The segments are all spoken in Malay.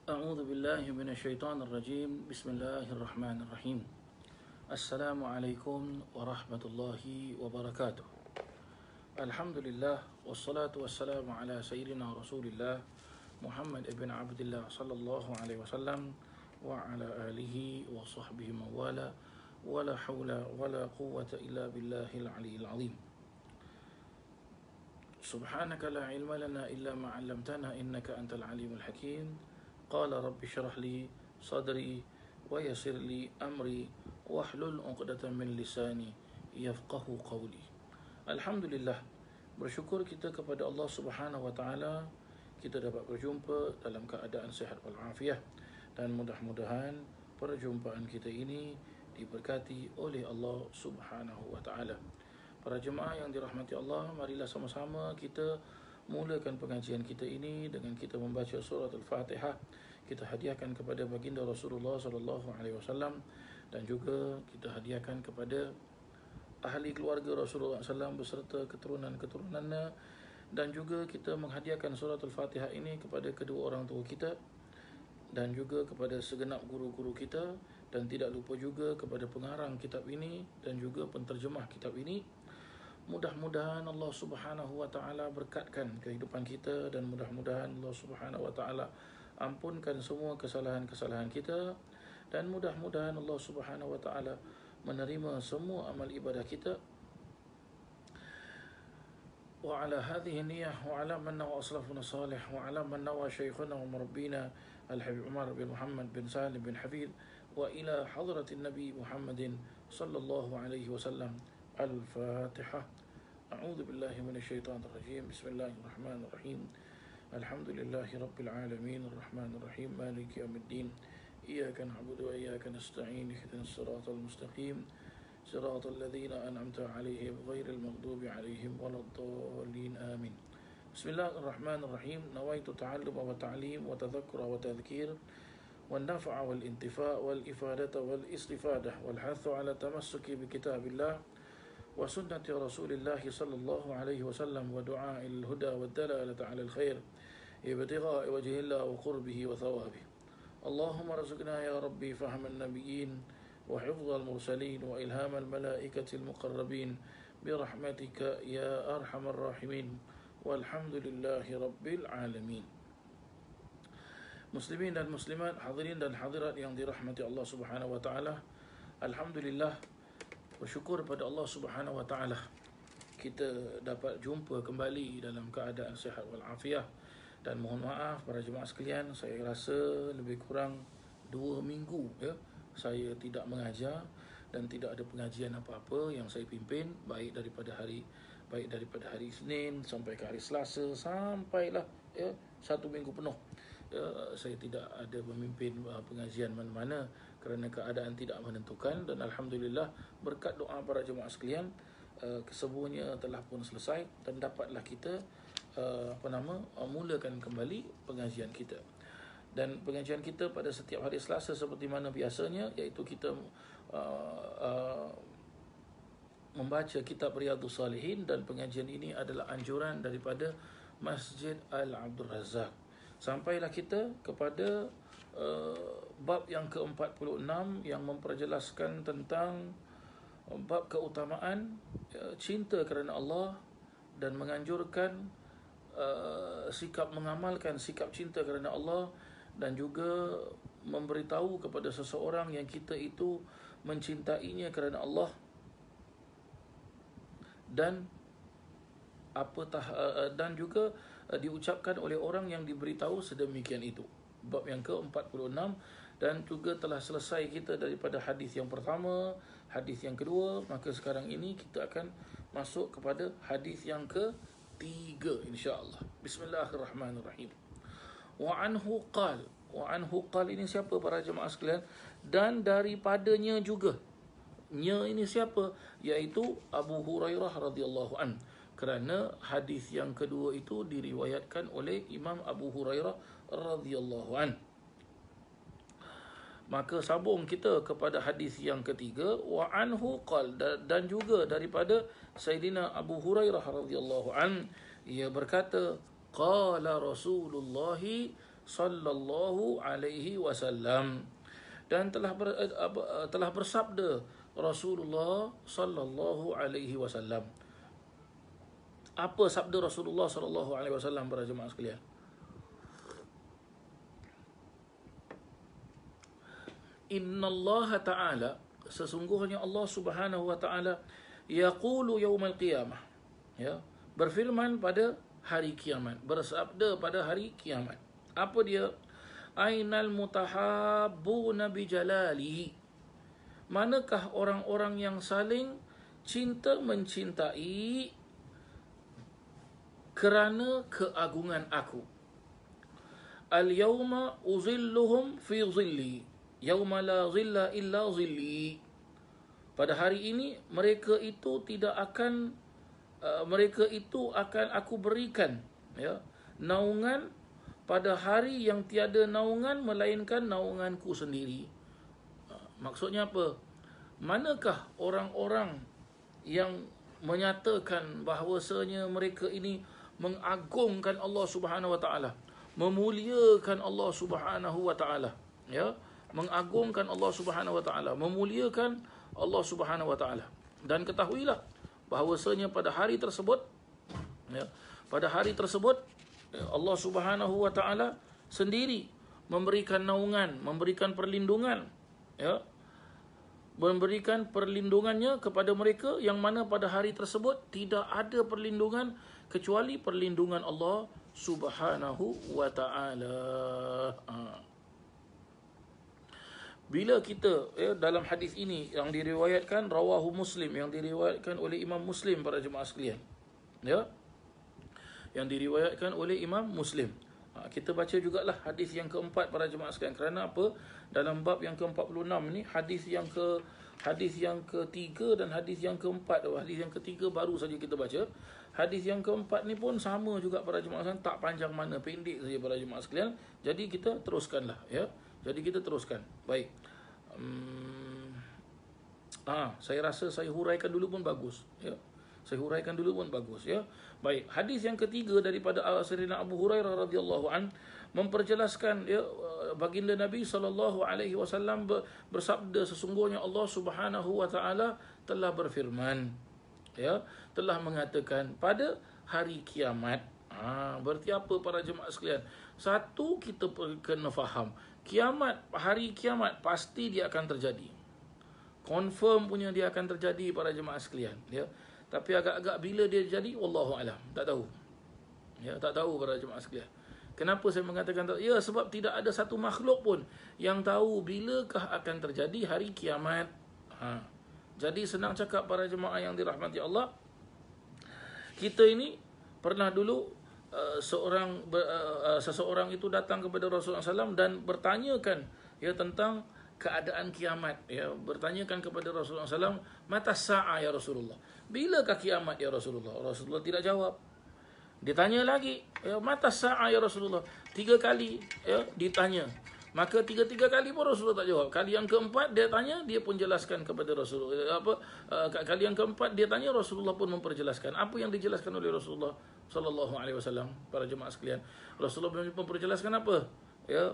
أعوذ بالله من الشيطان الرجيم بسم الله الرحمن الرحيم السلام عليكم ورحمة الله وبركاته الحمد لله والصلاة والسلام على سيدنا رسول الله محمد بن عبد الله صلى الله عليه وسلم وعلى آله وصحبه موالاه ولا حول ولا قوة إلا بالله العلي العظيم سبحانك لا علم لنا إلا ما علمتنا إنك أنت العليم الحكيم قال رب اشرح لي صدري ويسر لي أمري واحلل عقدة من لساني يفقهوا قولي. Alhamdulillah, bersyukur kita kepada Allah Subhanahu wa taala kita dapat berjumpa dalam keadaan sihat walafiat, dan mudah-mudahan perjumpaan kita ini diberkati oleh Allah Subhanahu wa taala. Para jemaah yang dirahmati Allah, marilah sama-sama kita mulakan pengajian kita ini dengan kita membaca surah Al-Fatihah. Kita hadiahkan kepada baginda Rasulullah sallallahu alaihi wasallam, dan juga kita hadiahkan kepada ahli keluarga Rasulullah SAW beserta keturunan-keturunannya, dan juga kita menghadiahkan surah Al-Fatihah ini kepada kedua orang tua kita dan juga kepada segenap guru-guru kita, dan tidak lupa juga kepada pengarang kitab ini dan juga penterjemah kitab ini. Mudah-mudahan Allah Subhanahu wa taala berkatkan kehidupan kita, dan mudah-mudahan Allah Subhanahu wa taala ampunkan semua kesalahan-kesalahan kita, dan mudah-mudahan Allah Subhanahu wa taala menerima semua amal ibadah kita. Wa ala hadhihi niyyah wa ala man nawa aslafuna salih wa ala man nawa shaykhuna wa murabbina al-habib Umar bin Muhammad bin Salim bin Hafid wa ila hadratin Nabi Muhammadin sallallahu alaihi wasallam. Al-Fatihah. A'udzu billahi minasy syaithanir rajim. Bismillahirrahmanirrahim. Alhamdulillahi rabbil alamin arrahmanir rahim maliki yaumiddin. Iyyaka na'budu wa iyyaka nasta'in ihdinas siratal mustaqim siratal ladzina an'amta 'alaihim ghairil maghdubi 'alaihim waladdallin. Amin. Bismillahirrahmanirrahim. Nawaitu ta'alluma wa ta'lim wa tadhakkura wa tadhkir والنفع والانتفاع والإفادة والاستفادة والحث على التمسك بكتاب الله وسنة رسول الله صلى الله عليه وسلم ودعاء الهدى والدلالة على الخير ابتغاء وجه الله وقربه وثوابه. اللهم ارزقنا يا ربي فهم النبيين وحفظ المرسلين وإلهام الملائكة المقربين برحمتك يا أرحم الراحمين والحمد لله رب العالمين. Muslimin dan muslimat, hadirin dan hadirat yang dirahmati Allah Subhanahu wa taala. Alhamdulillah, bersyukur pada Allah Subhanahu wa taala kita dapat jumpa kembali dalam keadaan sihat wal afiat. Dan mohon maaf para jemaah sekalian, saya rasa lebih kurang 2 minggu saya tidak mengajar dan tidak ada pengajian apa-apa yang saya pimpin, baik daripada hari Isnin sampai ke hari Selasa, sampailah 1 minggu penuh. Saya tidak ada memimpin pengajian mana-mana kerana keadaan tidak menentukan, dan alhamdulillah berkat doa para jemaah sekalian kesemuanya telah pun selesai, dan dapatlah kita mulakan kembali pengajian kita. Dan pengajian kita pada setiap hari Selasa seperti mana biasanya, iaitu kita membaca kitab Riyadhus Salihin, dan pengajian ini adalah anjuran daripada Masjid Al-Abdul Razak. Sampailah kita kepada bab yang ke-46 yang memperjelaskan tentang bab keutamaan cinta kerana Allah, dan menganjurkan sikap mengamalkan sikap cinta kerana Allah, dan juga memberitahu kepada seseorang yang kita itu mencintainya kerana Allah, dan juga diucapkan oleh orang yang diberitahu sedemikian itu. Bab yang ke-46, dan juga telah selesai kita daripada hadis yang pertama, hadis yang kedua. Maka sekarang ini kita akan masuk kepada hadis yang ke-3 insya-Allah. Bismillahirrahmanirrahim. Wa anhu qal ini siapa para jemaah sekalian? Dan daripadanya juga. Nya ini siapa? Iaitu Abu Hurairah radhiyallahu an. Kerana hadis yang kedua itu diriwayatkan oleh Imam Abu Hurairah radhiyallahu an. Maka sambung kita kepada hadis yang ketiga, wa anhu qal, dan juga daripada Sayyidina Abu Hurairah radhiyallahu an, ia berkata, qala Rasulullah sallallahu alaihi wasallam. Dan telah bersabda Rasulullah sallallahu alaihi wasallam. Apa sabda Rasulullah sallallahu alaihi wasallam para jemaah sekalian? Innallaha ta'ala, sesungguhnya Allah Subhanahu wa taala, yaqulu yaumal qiyamah, ya, berfirman pada hari kiamat, bersabda pada hari kiamat. Apa dia? Ainal mutahabbuna bijalalihi, manakah orang-orang yang saling cinta mencintai kerana keagungan aku. Al-yawma uzilluhum fi zilli yauma la zilla illa zilli. Pada hari ini mereka itu akan aku berikan, ya, naungan pada hari yang tiada naungan melainkan naunganku sendiri. Maksudnya apa? Manakah orang-orang yang menyatakan bahawasanya mereka ini mengagungkan Allah Subhanahu wa taala, memuliakan Allah Subhanahu wa taala, ya, mengagungkan Allah Subhanahu wa taala, memuliakan Allah Subhanahu wa taala. Dan ketahuilah bahawasanya pada hari tersebut, ya, pada hari tersebut Allah Subhanahu wa taala sendiri memberikan naungan, memberikan perlindungan, ya, memberikan perlindungannya kepada mereka yang mana pada hari tersebut tidak ada perlindungan kecuali perlindungan Allah Subhanahu wa taala. Bila kita, ya, dalam hadis ini yang diriwayatkan rawahu Muslim, yang diriwayatkan oleh Imam Muslim para jemaah sekalian, ya, yang diriwayatkan oleh Imam Muslim. Kita baca jugalah hadis yang keempat para jemaah sekalian. Kerana apa? Dalam bab yang ke-46 ni, hadis yang ketiga dan hadis yang keempat. Hadis yang ketiga baru saja kita baca. Hadis yang keempat ni pun sama juga para jemaah sekalian, tak panjang mana, pendek saja para jemaah sekalian. Jadi kita teruskanlah, ya. Jadi kita teruskan. Baik. Saya rasa saya huraikan dulu pun bagus, ya. Saya huraikan dulu pun bagus, ya. Baik, hadis yang ketiga daripada Sayyidina Abu Hurairah radhiyallahu an memperjelaskan, ya, baginda Nabi sallallahu alaihi wasallam bersabda, sesungguhnya Allah Subhanahu wa taala telah berfirman, ya, telah mengatakan pada hari kiamat. Berarti apa para jemaah sekalian? Satu, kita kena faham, kiamat, hari kiamat pasti dia akan terjadi. Confirm punya dia akan terjadi para jemaah sekalian, ya. Tapi agak-agak bila dia jadi, wallahu alam, tak tahu. Ya, tak tahu para jemaah sekalian. Kenapa saya mengatakan tak? Ya, sebab tidak ada satu makhluk pun yang tahu bilakah akan terjadi hari kiamat. Jadi senang cakap para jemaah yang dirahmati Allah. Kita ini pernah dulu seseorang itu datang kepada Rasulullah SAW dan bertanyakan, ya, tentang keadaan kiamat, ya, bertanyakan kepada Rasulullah SAW, mata sa'a ya Rasulullah, bilakah kiamat ya Rasulullah? Rasulullah tidak jawab. Dia tanya lagi, ya, mata sa'a ya Rasulullah, 3 kali, ya, ditanya. Maka 3 kali pun Rasulullah tak jawab. Kali yang keempat dia tanya, dia pun jelaskan kepada Rasulullah. Kali yang keempat dia tanya, Rasulullah pun memperjelaskan. Apa yang dijelaskan oleh Rasulullah sallallahu alaihi wasallam para jemaah sekalian? Rasulullah memperjelaskan apa? Ya,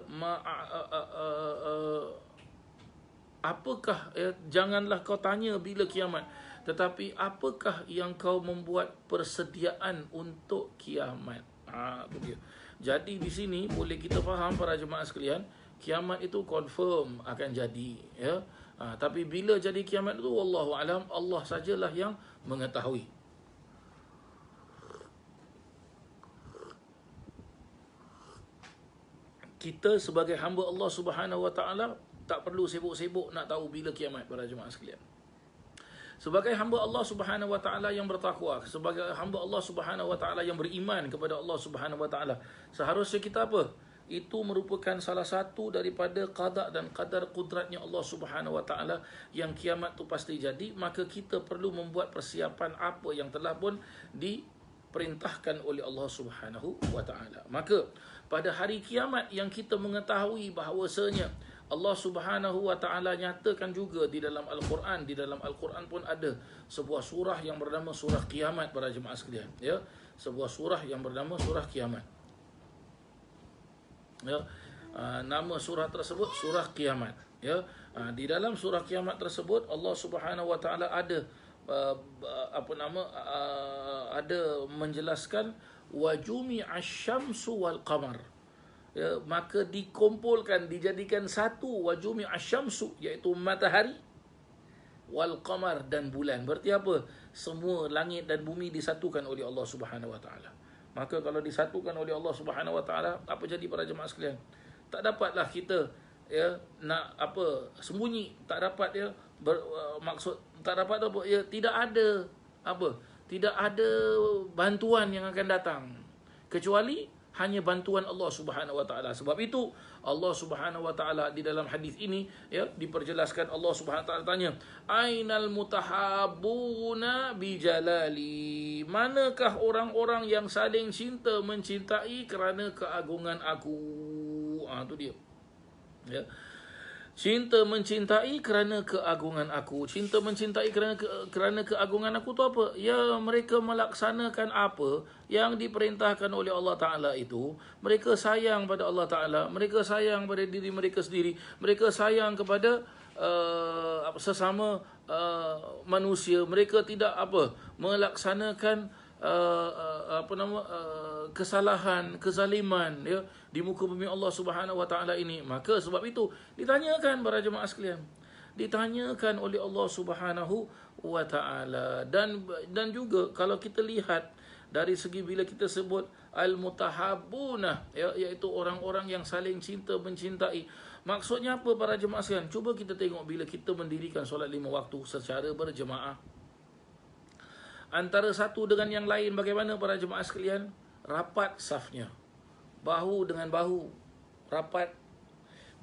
apakah, ya, janganlah kau tanya bila kiamat, tetapi apakah yang kau membuat persediaan untuk kiamat. Itu dia. Jadi di sini boleh kita faham para jemaah sekalian, kiamat itu confirm akan jadi, ya. Tapi bila jadi kiamat itu, wallahu alam, Allah sajalah yang mengetahui. Kita sebagai hamba Allah Subhanahu wa taala tak perlu sibuk-sibuk nak tahu bila kiamat para jemaah sekalian. Sebagai hamba Allah Subhanahu wa taala yang bertakwa, sebagai hamba Allah Subhanahu wa taala yang beriman kepada Allah Subhanahu wa taala, seharusnya kita apa? Itu merupakan salah satu daripada qada dan qadar kudratnya Allah Subhanahu wa taala yang kiamat tu pasti jadi. Maka kita perlu membuat persiapan apa yang telah pun diperintahkan oleh Allah Subhanahu wa taala. Maka pada hari kiamat yang kita mengetahui bahawasanya Allah Subhanahu wa taala nyatakan juga di dalam Al-Quran, di dalam Al-Quran pun ada sebuah surah yang bernama surah Kiamat para jemaah sekalian, ya, sebuah surah yang bernama surah Kiamat. Ya, nama surah tersebut surah Kiamat. Ya, di dalam surah Kiamat tersebut Allah Subhanahu Wa Taala ada ada menjelaskan wajumi asyamsu wal qamar. Ya, maka dikumpulkan, dijadikan satu wajumi asyamsu, iaitu matahari, wal qamar, dan bulan. Berarti apa? Semua langit dan bumi disatukan oleh Allah Subhanahu Wa Taala. Maka kalau disatukan oleh Allah Subhanahu Wa Taala, apa jadi para jemaah sekalian? Tak dapatlah kita ya nak apa sembunyi, tak dapat ya maksud tak dapat apa ya, tidak ada apa, tidak ada bantuan yang akan datang kecuali hanya bantuan Allah Subhanahu Wa Taala. Sebab itu Allah Subhanahu Wa Taala di dalam hadis ini ya diperjelaskan, Allah Subhanahu Wa Taala tanya, ainal mutahabbuna bijalali, manakah orang-orang yang saling cinta mencintai kerana keagungan aku. Itu dia ya, cinta mencintai kerana keagungan aku. Cinta mencintai kerana keagungan aku tu apa? Ya, mereka melaksanakan apa yang diperintahkan oleh Allah Ta'ala itu. Mereka sayang pada Allah Ta'ala, mereka sayang pada diri mereka sendiri, mereka sayang kepada sesama manusia. Mereka tidak melaksanakan kesalahan, kezaliman ya di muka bumi Allah Subhanahu Wa Taala ini. Maka sebab itu ditanyakan para jemaah sekalian, ditanyakan oleh Allah Subhanahu Wa Taala. Dan juga kalau kita lihat dari segi bila kita sebut al-mutahabbuna ya, iaitu orang-orang yang saling cinta mencintai, maksudnya apa para jemaah sekalian? Cuba kita tengok bila kita mendirikan solat 5 waktu secara berjemaah, antara satu dengan yang lain bagaimana para jemaah sekalian? Rapat safnya, bahu dengan bahu, rapat.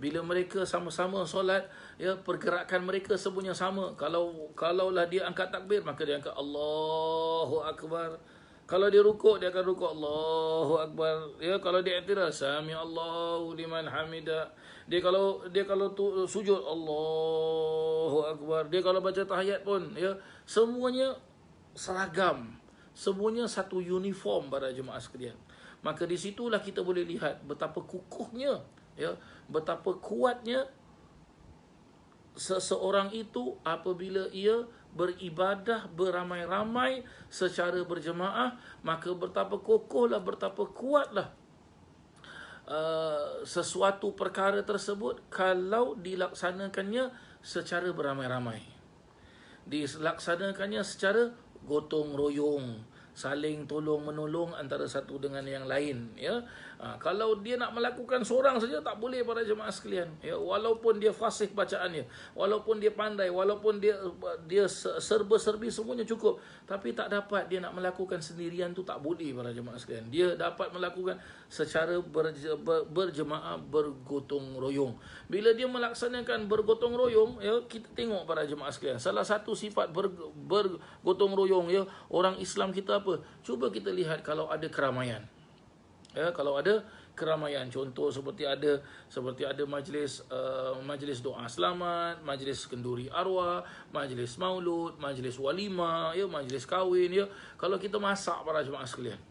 Bila mereka sama-sama solat, ya, pergerakan mereka semuanya sama. Kalaulah dia angkat takbir, maka dia angkat Allahu Akbar. Kalau dia rukuk, dia akan rukuk Allahu Akbar. Ya, kalau dia i'tiraz, sami Allahu liman hamida. Dia kalau sujud, Allahu Akbar. Dia kalau baca tahiyat pun, ya, semuanya seragam, semuanya satu uniform para jemaah sekalian. Maka di situlah kita boleh lihat betapa kukuhnya ya, betapa kuatnya seseorang itu apabila ia beribadah beramai-ramai secara berjemaah. Maka betapa kokohlah, betapa kuatlah sesuatu perkara tersebut kalau dilaksanakannya secara beramai-ramai, dilaksanakannya secara gotong royong, saling tolong menolong antara satu dengan yang lain ya. Kalau dia nak melakukan seorang saja tak boleh para jemaah sekalian ya, walaupun dia fasih bacaannya, walaupun dia pandai, walaupun dia serba-serbi semuanya cukup, tapi tak dapat dia nak melakukan sendirian tu, tak boleh para jemaah sekalian. Dia dapat melakukan secara berjemaah, bergotong royong. Bila dia melaksanakan bergotong royong ya, kita tengok para jemaah sekalian, salah satu sifat bergotong royong ya orang Islam kita apa? Cuba kita lihat kalau ada keramaian. Ya, kalau ada keramaian, contoh seperti ada majlis doa selamat, majlis kenduri arwah, majlis maulud, majlis walimah ya, majlis kahwin ya. Kalau kita masak para jemaah sekalian,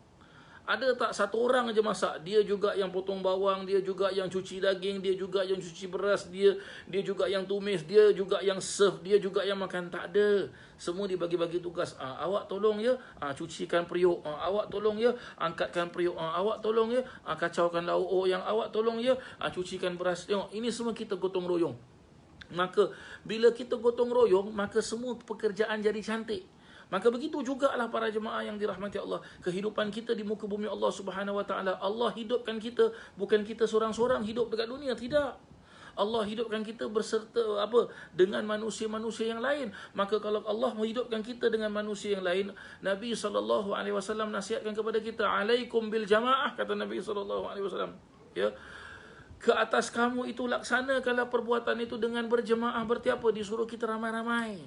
ada tak satu orang aja masak? Dia juga yang potong bawang, dia juga yang cuci daging, dia juga yang cuci beras, dia juga yang tumis, dia juga yang serve, dia juga yang makan. Tak ada. Semua dibagi-bagi tugas. Awak tolong ya, cucikan periuk. Awak tolong ya, angkatkan periuk. Awak tolong ya, kacaukan lauk. Yang awak tolong ya, cucikan beras. Tengok, ini semua kita gotong royong. Maka bila kita gotong royong, maka semua pekerjaan jadi cantik. Maka begitu jugalah para jemaah yang dirahmati Allah, kehidupan kita di muka bumi Allah Subhanahu Wa Taala. Allah hidupkan kita, bukan kita seorang-seorang hidup dekat dunia, tidak. Allah hidupkan kita berserta dengan manusia-manusia yang lain. Maka kalau Allah menghidupkan kita dengan manusia yang lain, Nabi SAW nasihatkan kepada kita, alaikum bil jamaah, kata Nabi SAW. Ya, ke atas kamu itu laksanakanlah perbuatan itu dengan berjemaah. Berarti apa? Disuruh kita ramai-ramai.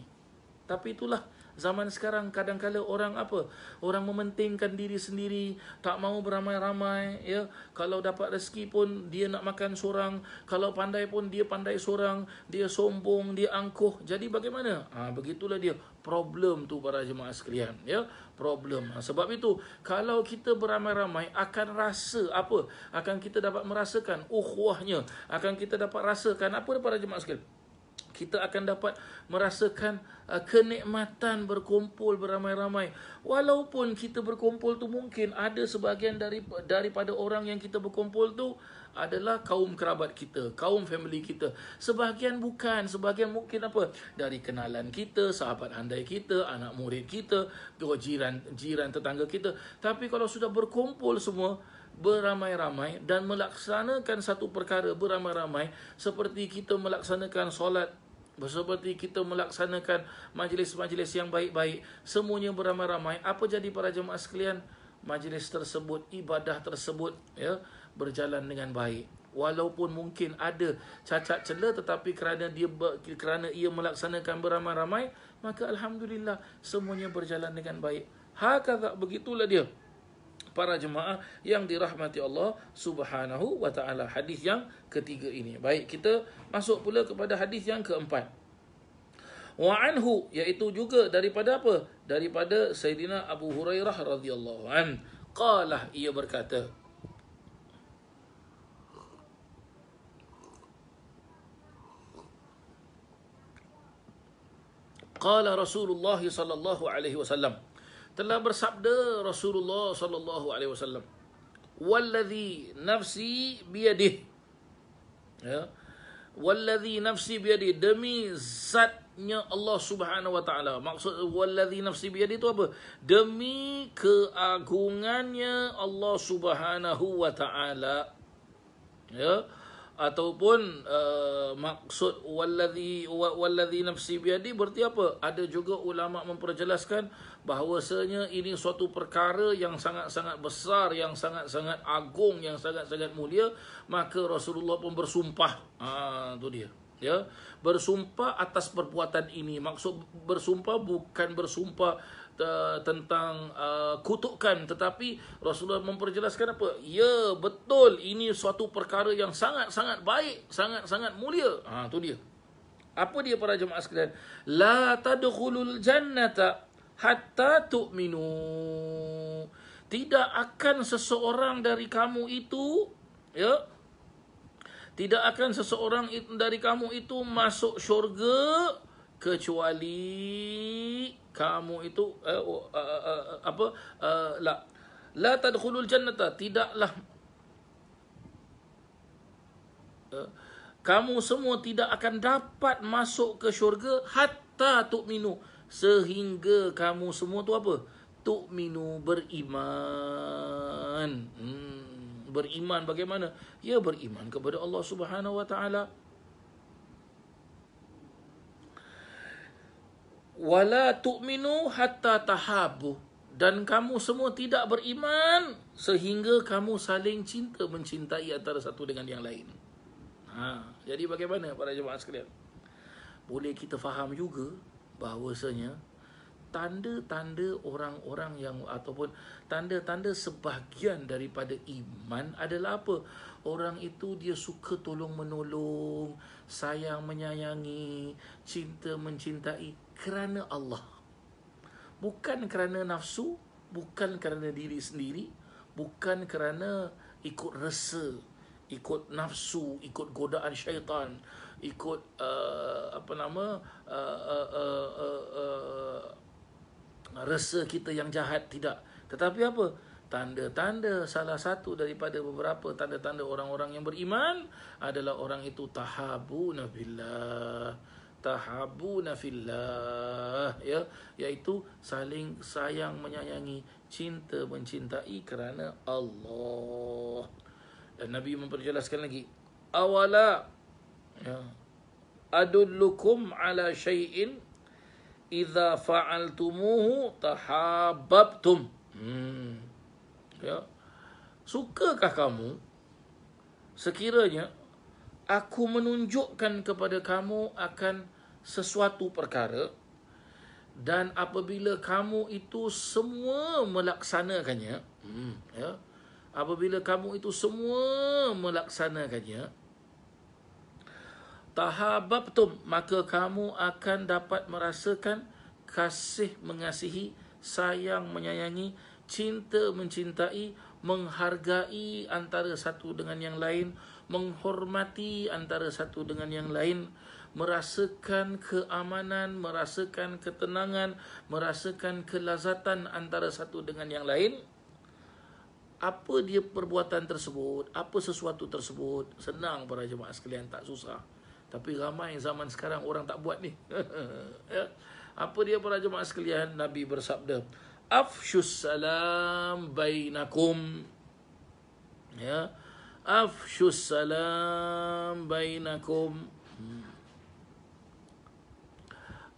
Tapi itulah Zaman sekarang kadang-kala orang apa? Orang mementingkan diri sendiri, tak mau beramai-ramai, ya. Kalau dapat rezeki pun dia nak makan seorang, kalau pandai pun dia pandai seorang, dia sombong, dia angkuh. Jadi bagaimana? Begitulah dia. Problem tu para jemaah sekalian, ya. Problem. Sebab itu kalau kita beramai-ramai akan rasa apa? Akan kita dapat merasakan ukhuwahnya, akan kita dapat rasakan apa para jemaah sekalian? Kita akan dapat merasakan kenikmatan berkumpul beramai-ramai. Walaupun kita berkumpul tu mungkin ada sebahagian daripada orang yang kita berkumpul tu adalah kaum kerabat kita, kaum family kita. Sebahagian bukan, sebahagian mungkin apa? Dari kenalan kita, sahabat handai kita, anak murid kita, jiran tetangga kita. Tapi kalau sudah berkumpul semua beramai-ramai dan melaksanakan satu perkara beramai-ramai, seperti kita melaksanakan solat, seperti kita melaksanakan majlis-majlis yang baik-baik, semuanya beramai-ramai, apa jadi para jemaah sekalian? Majlis tersebut, ibadah tersebut, ya, berjalan dengan baik. Walaupun mungkin ada cacat celah, tetapi kerana ia melaksanakan beramai-ramai, maka alhamdulillah semuanya berjalan dengan baik. Hakadha, begitulah dia para jemaah yang dirahmati Allah Subhanahu wa taala. Hadis yang ketiga ini. Baik, kita masuk pula kepada hadis yang keempat. Wa anhu, iaitu juga daripada apa? Daripada Sayyidina Abu Hurairah radhiyallahu an. Qala, ia berkata, qala Rasulullah sallallahu alaihi wasallam, telah bersabda Rasulullah sallallahu alaihi wasallam, wallazi nafsi biyadihi, ya, wallazi nafsi biyadihi, demi zatnya Allah Subhanahu wa taala. Maksud wallazi nafsi biyadihi itu apa? Demi keagungannya Allah Subhanahu wa taala, ya. Ataupun maksud wallazi nafsi biyadi berarti apa? Ada juga ulama memperjelaskan bahawasanya ini suatu perkara yang sangat-sangat besar, yang sangat-sangat agung, yang sangat-sangat mulia. Maka Rasulullah pun bersumpah. Itu dia, ya, bersumpah atas perbuatan ini. Maksud bersumpah bukan bersumpah tentang kutukan, tetapi Rasulullah memperjelaskan apa? Ya, betul, ini suatu perkara yang sangat-sangat baik, sangat-sangat mulia. Itu dia. Apa dia para jemaah sekalian? La tadkhulul jannata hatta tu'minu. Tidak akan seseorang dari kamu itu, ya, tidak akan seseorang dari kamu itu masuk syurga kecuali kamu itu la tadkhulul jannata, tidaklah kamu semua tidak akan dapat masuk ke syurga hatta tu'minu, sehingga kamu semua tu apa? Tu'minu, beriman. Beriman bagaimana? Ya, beriman kepada Allah Subhanahu wa taala. Wala tu'minu hatta tahabu, dan kamu semua tidak beriman sehingga kamu saling cinta mencintai antara satu dengan yang lain. Jadi bagaimana para jemaah sekalian? Boleh kita faham juga bahawasanya tanda-tanda orang-orang yang ataupun tanda-tanda sebahagian daripada iman adalah apa? Orang itu dia suka tolong menolong, sayang menyayangi, cinta mencintai kerana Allah. Bukan kerana nafsu, bukan kerana diri sendiri, bukan kerana ikut rasa, ikut nafsu, ikut godaan syaitan, ikut rasa kita yang jahat, tidak. Tetapi apa? Tanda-tanda, salah satu daripada beberapa tanda-tanda orang-orang yang beriman adalah orang itu tahabuna billah, tahabuna fillah, ya, iaitu saling sayang menyayangi, cinta mencintai kerana Allah. Dan Nabi memperjelaskan lagi, awala, ya, adullukum ala syai'in idza fa'altumuhu tahabbabtum. Ya. Sukakah kamu sekiranya aku menunjukkan kepada kamu akan sesuatu perkara Dan apabila kamu itu semua melaksanakannya, ya, apabila kamu itu semua melaksanakannya, tahabbtum, maka kamu akan dapat merasakan kasih mengasihi, sayang menyayangi, cinta mencintai, menghargai antara satu dengan yang lain, menghormati antara satu dengan yang lain, merasakan keamanan, merasakan ketenangan, merasakan kelazatan antara satu dengan yang lain. Apa dia perbuatan tersebut, apa sesuatu tersebut, senang para jemaah sekalian, tak susah. Tapi ramai zaman sekarang orang tak buat ni. Ya. Apa dia para jemaah sekalian? Nabi bersabda, afshus salam bainakum. Ya. Afshus salam bainakum.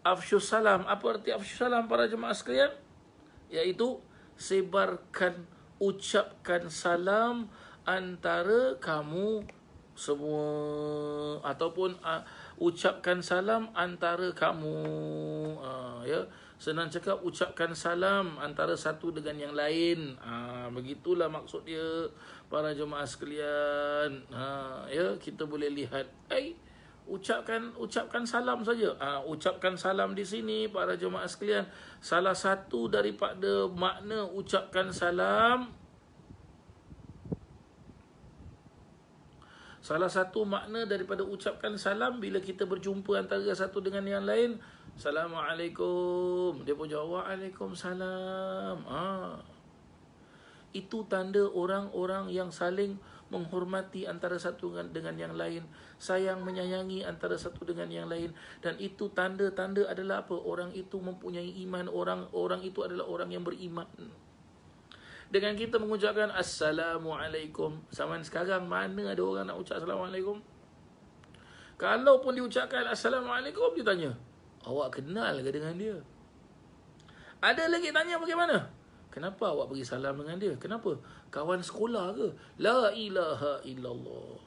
Afshus salam. Apa arti afshus salam para jemaah sekalian? Iaitu sebarkan, ucapkan salam antara kamu semua, ataupun ucapkan salam antara kamu, ya, senang cakap ucapkan salam antara satu dengan yang lain, begitulah maksud dia para jemaah sekalian. Ya, kita boleh lihat, ucapkan salam saja. Ucapkan salam di sini para jemaah sekalian, salah satu daripada makna ucapkan salam, salah satu makna daripada ucapkan salam bila kita berjumpa antara satu dengan yang lain, Assalamualaikum. Dia pun jawab, Waalaikumsalam. Itu tanda orang-orang yang saling menghormati antara satu dengan yang lain, sayang menyayangi antara satu dengan yang lain. Dan itu tanda-tanda adalah apa? Orang itu mempunyai iman, orang itu adalah orang yang beriman. Dengan kita mengucapkan Assalamualaikum, zaman sekarang mana ada orang nak ucap Assalamualaikum? Kalau pun diucapkan Assalamualaikum, dia tanya, awak kenal ke dengan dia? Ada lagi tanya bagaimana? Kenapa awak bagi salam dengan dia? Kenapa? Kawan sekolah ke? La ilaha illallah.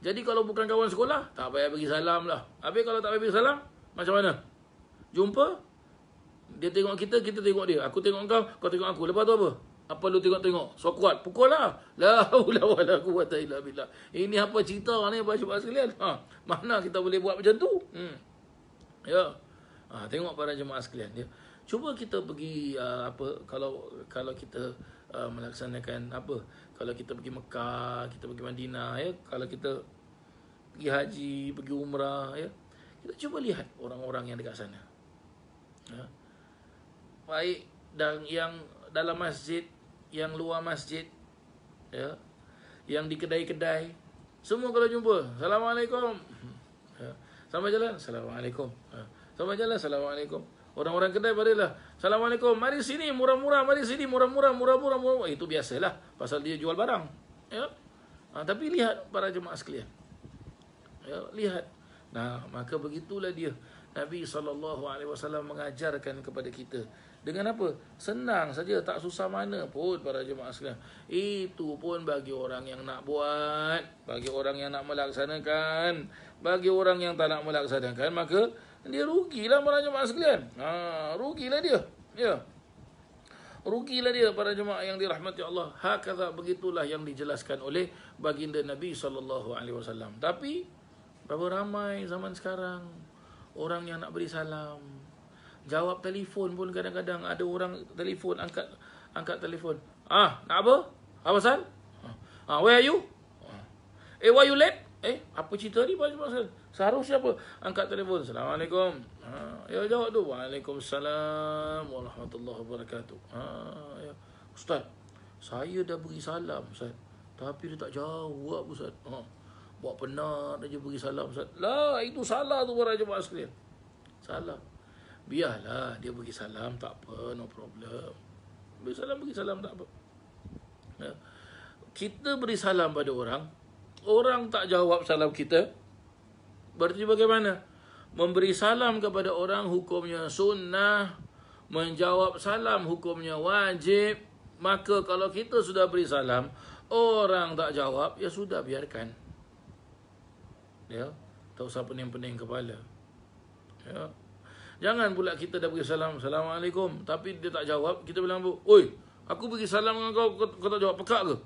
Jadi kalau bukan kawan sekolah, tak payah bagi salam lah. Habis kalau tak payah bagi salam, macam mana? Jumpa, dia tengok kita, kita tengok dia. Aku tengok kau tengok aku. Lepas tu apa? Apa lu tengok-tengok? So kuat, pukul lah. La haula wala quwwata illa billah. Ini apa cerita ni para sekalian? Mana kita boleh buat macam tu? Ya. Tengok para jemaah sekalian dia. Cuba kita pergi kalau kita melaksanakan apa? Kalau kita pergi Mekah, kita pergi Madinah, ya. Kalau kita pergi haji, pergi umrah, ya. Kita cuba lihat orang-orang yang dekat sana. Ya. Baik dan yang dalam masjid, yang luar masjid, ya, yang di kedai-kedai, semua kalau jumpa, Assalamualaikum. Ya. Sampai jalan, Assalamualaikum. Sampai jalan, Assalamualaikum. Orang-orang kedai padalah, Assalamualaikum. Mari sini murah-murah, mari sini murah-murah, murah-murah. Itu biasalah, pasal dia jual barang. Ya. Tapi lihat para jemaah sekalian. Ya, lihat. Nah, maka begitulah dia. Nabi SAW mengajarkan kepada kita. Dengan apa? Senang saja, tak susah mana pun para jemaah sekalian. Itu pun bagi orang yang nak buat, bagi orang yang nak melaksanakan. Bagi orang yang tak nak melaksanakan, maka dia rugilah para jemaah sekalian. Rugilah dia. Ya. Rugilah dia para jemaah yang dirahmati Allah. Hakadha, begitulah yang dijelaskan oleh baginda Nabi SAW. Tapi berapa ramai zaman sekarang orang yang nak beri salam, jawab telefon pun kadang-kadang ada orang telefon, angkat telefon. Nak apa? Apa pasal? Where are you? Why you late? Apa cerita ni? Seharusnya apa? Angkat telefon. Assalamualaikum. Ya, jawab tu. Waalaikumsalam warahmatullahi wabarakatuh. Ya. Ustaz, saya dah beri salam, Ustaz. Tapi dia tak jawab, Ustaz. Buat penat aja beri salam, Ustaz. Lah, itu salah tu para jemaah sekalian. Salah. Biarlah dia bagi salam, tak apa, no problem. Bagi salam tak apa. Ya. Kita beri salam pada orang, orang tak jawab salam kita, berarti bagaimana? Memberi salam kepada orang hukumnya sunnah, menjawab salam hukumnya wajib. Maka kalau kita sudah beri salam, orang tak jawab, ya sudah, biarkan. Ya, tak usah pening-pening kepala. Ya. Jangan pula kita dah beri salam, Assalamualaikum, tapi dia tak jawab, kita bilang, oi, aku beri salam dengan kau, kau tak jawab, pekak ke?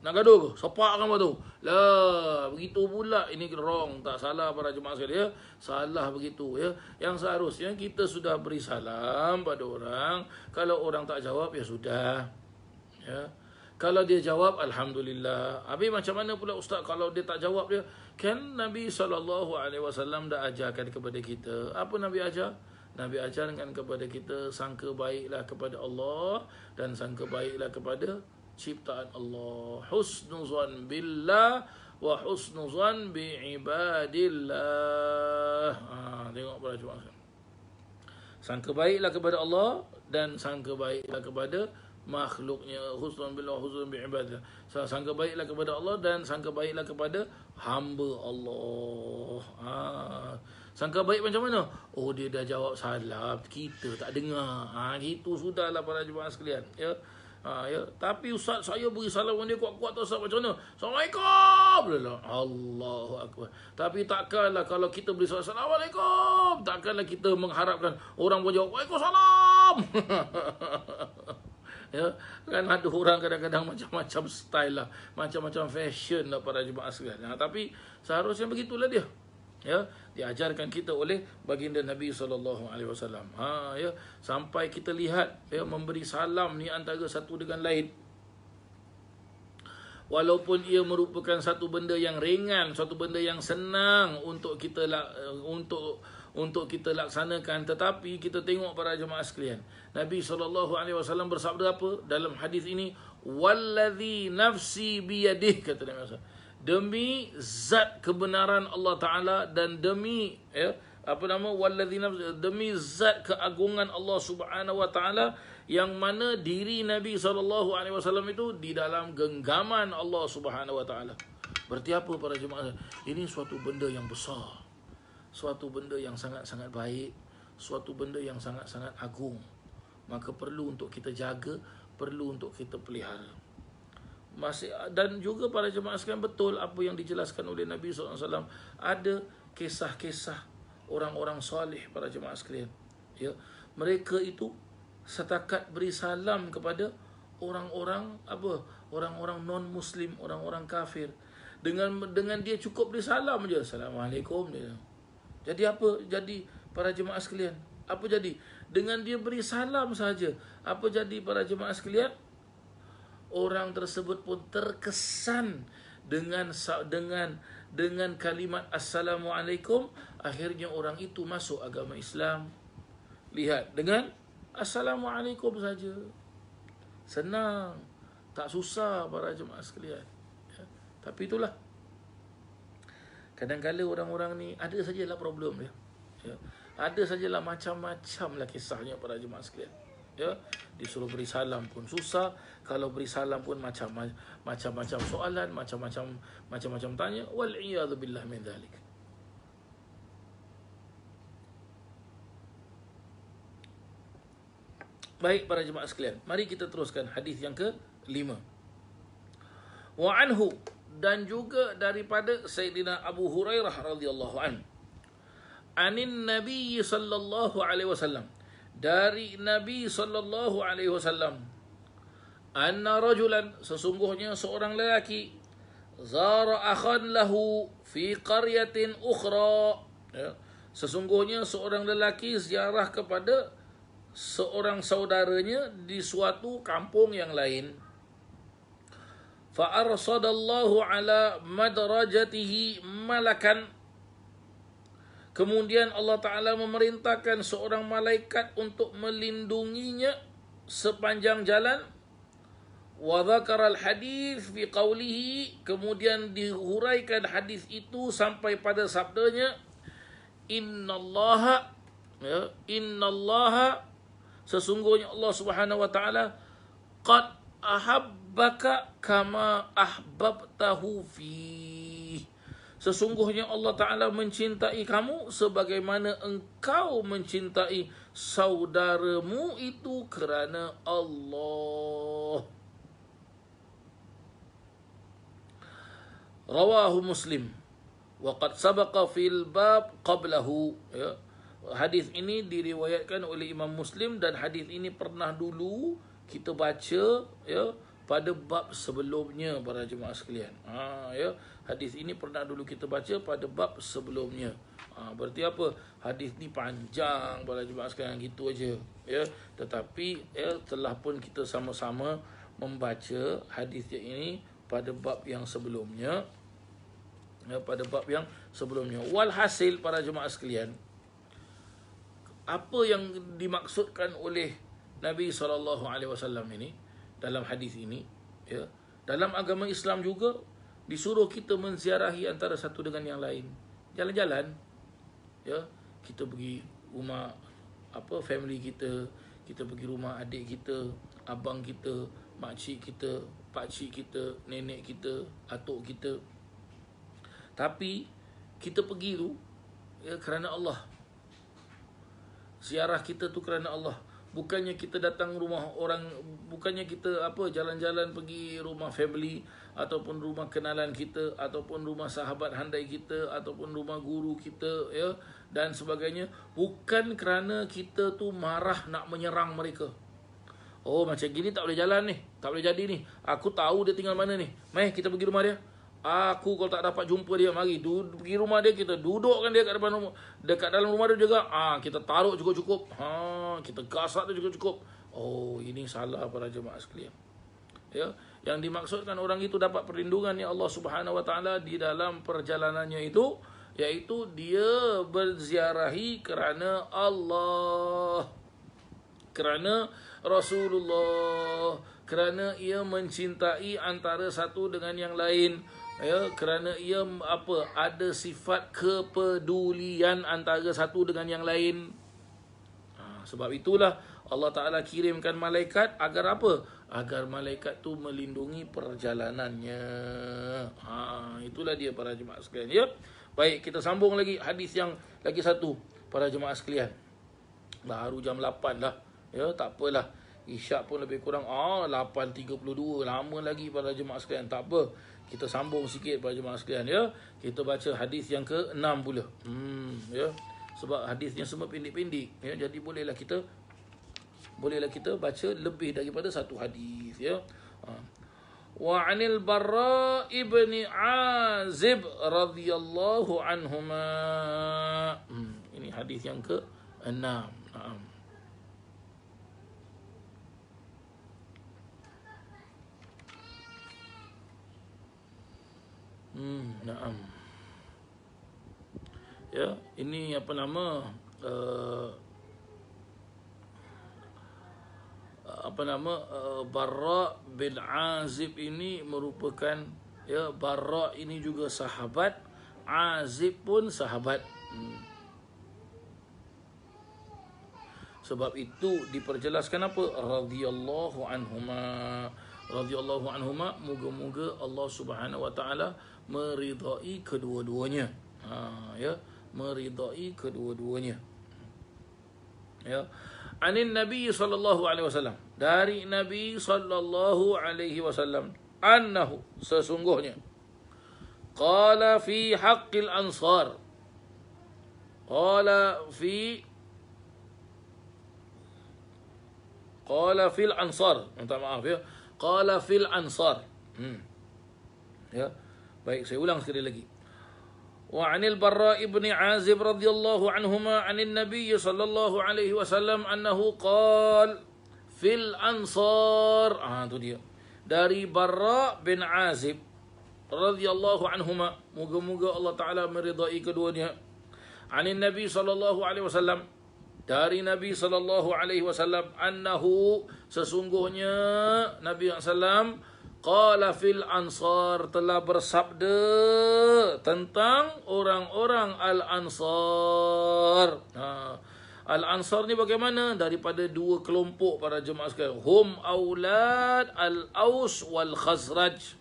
Nak gaduh ke? Sopak kan tu? Lah, begitu pula. Ini wrong, tak salah para jemaah sekalian, ya. Salah begitu, ya. Yang seharusnya kita sudah beri salam pada orang. Kalau orang tak jawab, ya sudah. Ya. Kalau dia jawab, alhamdulillah. Habis macam mana pula ustaz kalau dia tak jawab dia? Kan Nabi SAW dah ajarkan kepada kita. Apa Nabi ajar? Nabi ajarkan kepada kita, sangka baiklah kepada Allah dan sangka baiklah kepada ciptaan Allah. Husnuzan billah wa husnuzan bi'ibadillah. Tengok para jemaah. Sangka baiklah kepada Allah dan sangka baiklah kepada makhluknya. Husnuzan billah wa husnuzan bi'ibadillah. Sangka baiklah kepada Allah dan sangka baiklah kepada hamba Allah. Sangka baik macam mana? Oh, dia dah jawab salam, kita tak dengar. Gitu sudahlah para jemaah sekalian, ya. Ya. Tapi ustaz, saya beri salam dia kuat-kuat tu, ustaz, macam mana? Assalamualaikum. Allahu Akbar. Tapi takkanlah kalau kita beri salam, Assalamualaikum, takkanlah kita mengharapkan orang pun jawab Waalaikumsalam. Ya, kan ada orang kadang-kadang macam-macam style lah, macam-macam fashion lah para jemaah sekalian. Tapi seharusnya begitulah dia. Ya, diajarkan kita oleh baginda Nabi SAW. Ya, sampai kita lihat, ya, memberi salam ni antara satu dengan lain, walaupun ia merupakan satu benda yang ringan, satu benda yang senang untuk kita laksanakan, tetapi kita tengok para jemaah sekalian, Nabi SAW bersabda apa dalam hadis ini? Wallazi nafsi biyadih, kata Nabi SAW, demi zat kebenaran Allah Ta'ala, dan demi, ya, demi zat keagungan Allah Subhanahu Wa Ta'ala, yang mana diri Nabi SAW itu di dalam genggaman Allah Subhanahu Wa Ta'ala. Berarti apa para jemaah? Ini suatu benda yang besar, suatu benda yang sangat-sangat baik, suatu benda yang sangat-sangat agung. Maka perlu untuk kita jaga, perlu untuk kita pelihara. Dan juga para jemaah sekalian, betul apa yang dijelaskan oleh Nabi SAW. Ada kisah-kisah orang-orang soleh para jemaah sekalian, ya. Mereka itu setakat beri salam kepada orang-orang orang-orang non-muslim, orang-orang kafir. Dengan dia cukup beri salam je, Assalamualaikum dia. Jadi apa? Jadi para jemaah sekalian, apa jadi? Dengan dia beri salam saja, apa jadi para jemaah sekalian? Orang tersebut pun terkesan dengan kalimat Assalamualaikum. Akhirnya orang itu masuk agama Islam. Lihat, dengan Assalamualaikum saja, senang, tak susah para jemaah sekalian, ya. Tapi itulah, kadang-kadang orang-orang ni ada sajalah problem dia, ya. Ada sajalah macam-macam lah kisahnya para jemaah sekalian, ya. Disuruh beri salam pun susah, kalau beri salam pun macam-macam soalan, macam-macam tanya. Wal iyadzu billah min dzalik. Baik para jemaah sekalian, mari kita teruskan hadis yang ke-5. Wa anhu, dan juga daripada Sayyidina Abu Hurairah radhiyallahu an, anin Nabi sallallahu alaihi wasallam, dari Nabi sallallahu alaihi wasallam, anna rajulan, sesungguhnya seorang lelaki, zara akhan lahu fi qaryatin ukhra, ya, sesungguhnya seorang lelaki ziarah kepada seorang saudaranya di suatu kampung yang lain. Fa arsadallahu ala madrajatihi malakan, kemudian Allah Ta'ala memerintahkan seorang malaikat untuk melindunginya sepanjang jalan. Wa dzakara al-hadis fi qawlihi, kemudian dihuraikan hadis itu sampai pada sabdanya, innallaha, ya, innallaha, sesungguhnya Allah Subhanahu wa Ta'ala, qad ahabbaka kama ahbabtahu fi, sesungguhnya Allah Ta'ala mencintai kamu sebagaimana engkau mencintai saudaramu itu kerana Allah. Rawahu Muslim wa qad sabaqa fil bab qablahu, ya. hadis ini diriwayatkan oleh Imam Muslim dan hadis ini pernah dulu kita baca ya pada bab sebelumnya para jemaah sekalian. Ya, hadis ini pernah dulu kita baca pada bab sebelumnya. Berarti apa? Hadis ni panjang para jemaah sekalian, gitu aja ya. Tetapi ya telah pun kita sama-sama membaca hadis ini pada bab yang sebelumnya. Ya, pada bab yang sebelumnya. Walhasil para jemaah sekalian, apa yang dimaksudkan oleh Nabi SAW ini dalam hadis ini, ya, dalam agama Islam juga disuruh kita menziarahi antara satu dengan yang lain. Jalan-jalan, ya, kita pergi rumah family kita, kita pergi rumah adik kita, abang kita, makcik kita, pakcik kita, nenek kita, atuk kita. Tapi kita pergi tu ya kerana Allah. Ziarah kita tu kerana Allah. Bukannya kita datang rumah orang, bukannya kita jalan-jalan pergi rumah family ataupun rumah kenalan kita ataupun rumah sahabat handai kita ataupun rumah guru kita ya dan sebagainya, bukan kerana kita tu marah nak menyerang mereka. Oh, macam gini tak boleh jalan ni, tak boleh jadi ni. Aku tahu dia tinggal mana ni. Mai kita pergi rumah dia. Aku kalau tak dapat jumpa dia, mari pergi rumah dia, kita dudukkan dia kat depan rumah, dekat dalam rumah dia juga. Kita taruh cukup-cukup. Kita gasak tu cukup-cukup. Oh, ini salah para jemaah sekalian. Ya, yang dimaksudkan orang itu dapat perlindungan ya Allah Subhanahu wa taala di dalam perjalanannya itu, iaitu dia berziarahi kerana Allah, kerana Rasulullah, kerana ia mencintai antara satu dengan yang lain. Ya, kerana ia ada sifat kepedulian antara satu dengan yang lain. Sebab itulah Allah Ta'ala kirimkan malaikat agar apa? Agar malaikat tu melindungi perjalanannya. Itulah dia para jemaah sekalian ya. Baik, kita sambung lagi hadis yang lagi satu para jemaah sekalian. Baru jam 8 dah. Ya, tak apalah. Isyak pun lebih kurang 8.32, lama lagi para jemaah sekalian. Tak apa, kita sambung sikit para jemaah sekalian ya. Kita baca hadis yang ke-6 pula. Ya. Sebab hadisnya semua pendek-pendek ya, jadi bolehlah kita baca lebih daripada satu hadis ya. Wa 'anil Barra ibni Azib radhiyallahu anhuma. Ini hadis yang ke-6. Naam. Ya, ini Barra bin Azib ini merupakan ya, Barra ini juga sahabat, Azib pun sahabat. Sebab itu diperjelaskan apa? Radhiyallahu anhuma. Radhiyallahu anhuma, moga-moga Allah Subhanahu wa taala meridai kedua-duanya. Ya, meridai kedua-duanya. Ya. Anin Nabi sallallahu alaihi wasallam, dari Nabi sallallahu alaihi wasallam, annahu, sesungguhnya, qala fi haqqil ansar, qala fil ansar, minta maaf ya, qala fil ansar. Ya, baik, saya ulang sekali lagi. Wa 'anil Barra ibni Azib radhiyallahu anhuma 'anin Nabiy sallallahu alaihi wasallam annahu qala fil ansar. Itu dia. Dari Barra bin Azib radhiyallahu anhuma, moga-moga Allah taala meridai keduanya. 'Anin Nabiy sallallahu alaihi wasallam, dari Nabi sallallahu alaihi wasallam, annahu, sesungguhnya Nabi sallallahu, qala fil ansar, telah bersabda tentang orang-orang al-ansar. Al-ansar ni bagaimana? Daripada dua kelompok para jemaah sekalian. Hum aulad al-Aus wal Khazraj.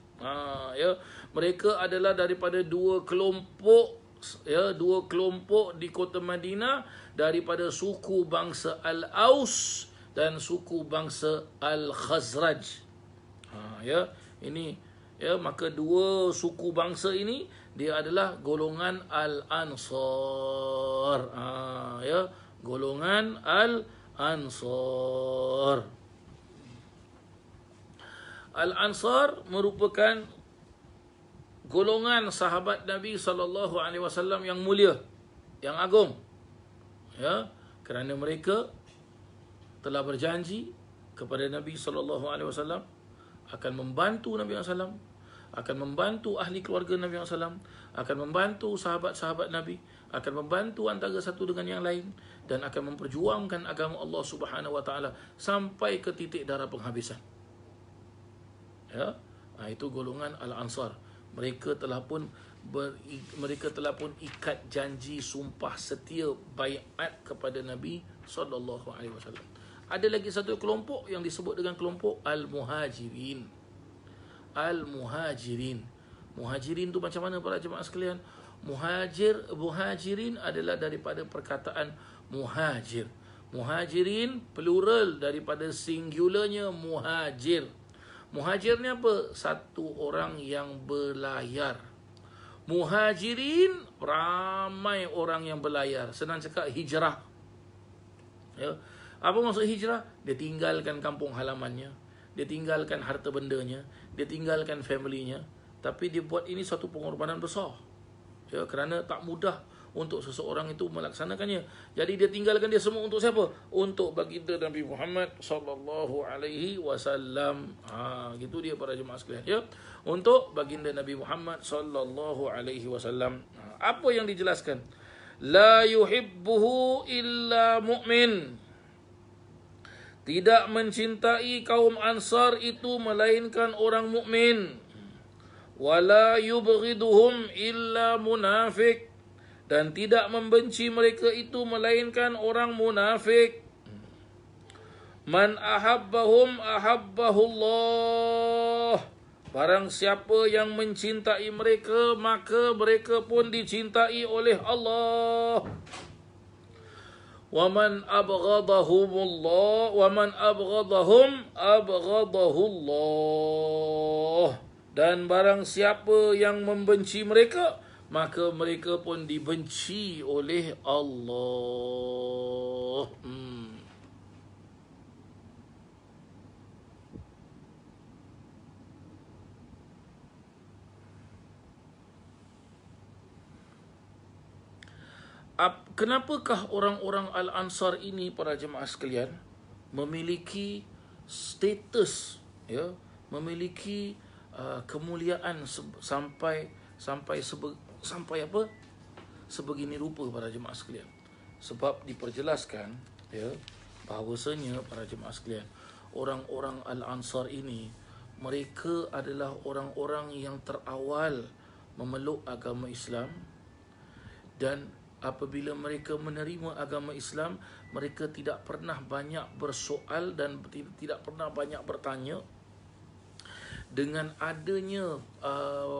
Ya, mereka adalah daripada dua kelompok ya, dua kelompok di kota Madinah, daripada suku bangsa al-Aus dan suku bangsa al-Khazraj. Ya, ini ya, maka dua suku bangsa ini dia adalah golongan Al-Ansar. Ya, golongan Al-Ansar. Al-Ansar merupakan golongan sahabat Nabi sallallahu alaihi wasallam yang mulia, yang agung. Ya, kerana mereka telah berjanji kepada Nabi sallallahu alaihi wasallam akan membantu Nabi sallallahu alaihi wasallam, akan membantu ahli keluarga Nabi SAW, akan membantu sahabat-sahabat Nabi, akan membantu antara satu dengan yang lain, dan akan memperjuangkan agama Allah Subhanahu Wa Taala sampai ke titik darah penghabisan. Ya, itu golongan Al-Ansar. Mereka telah pun ikat janji sumpah setia baiat kepada Nabi SAW. Ada lagi satu kelompok yang disebut dengan kelompok Al-Muhajirin. Al-Muhajirin. Muhajirin tu macam mana para jemaah sekalian? Muhajirin adalah daripada perkataan muhajir. Muhajirin plural daripada singularnya muhajir. Muhajir ni apa? Satu orang yang berlayar. Muhajirin, ramai orang yang berlayar. Senang cakap, hijrah. Ya. Apa maksud hijrah? Dia tinggalkan kampung halamannya, dia tinggalkan harta bendanya, dia tinggalkan familynya, tapi dia buat ini satu pengorbanan besar. Ya, kerana tak mudah untuk seseorang itu melaksanakannya. Jadi dia tinggalkan dia semua untuk siapa? Untuk baginda Nabi Muhammad sallallahu alaihi wasallam. Gitu dia para jemaah sekalian, ya. Untuk baginda Nabi Muhammad sallallahu alaihi wasallam. Apa yang dijelaskan? La yuhibbuhu illa mu'min. Tidak mencintai kaum Ansar itu melainkan orang mukmin. Wala yubghiduhum illa munafik. Dan tidak membenci mereka itu melainkan orang munafik. Man ahabbahum ahabbahullah. Barang siapa yang mencintai mereka, maka mereka pun dicintai oleh Allah. وَمَنْ أَبْغَضَهُمُ اللَّهُ وَمَنْ أَبْغَضَهُمْ أَبْغَضَهُ اللَّهُ. Dan barang siapa yang membenci mereka, maka mereka pun dibenci oleh Allah. Kenapakah orang-orang Al-Ansar ini para jemaah sekalian memiliki status, ya, memiliki kemuliaan sampai apa? Sebegini rupa para jemaah sekalian. Sebab diperjelaskan, ya, bahawasanya para jemaah sekalian, orang-orang Al-Ansar ini mereka adalah orang-orang yang terawal memeluk agama Islam, dan apabila mereka menerima agama Islam, mereka tidak pernah banyak bersoal dan tidak pernah banyak bertanya. Dengan adanya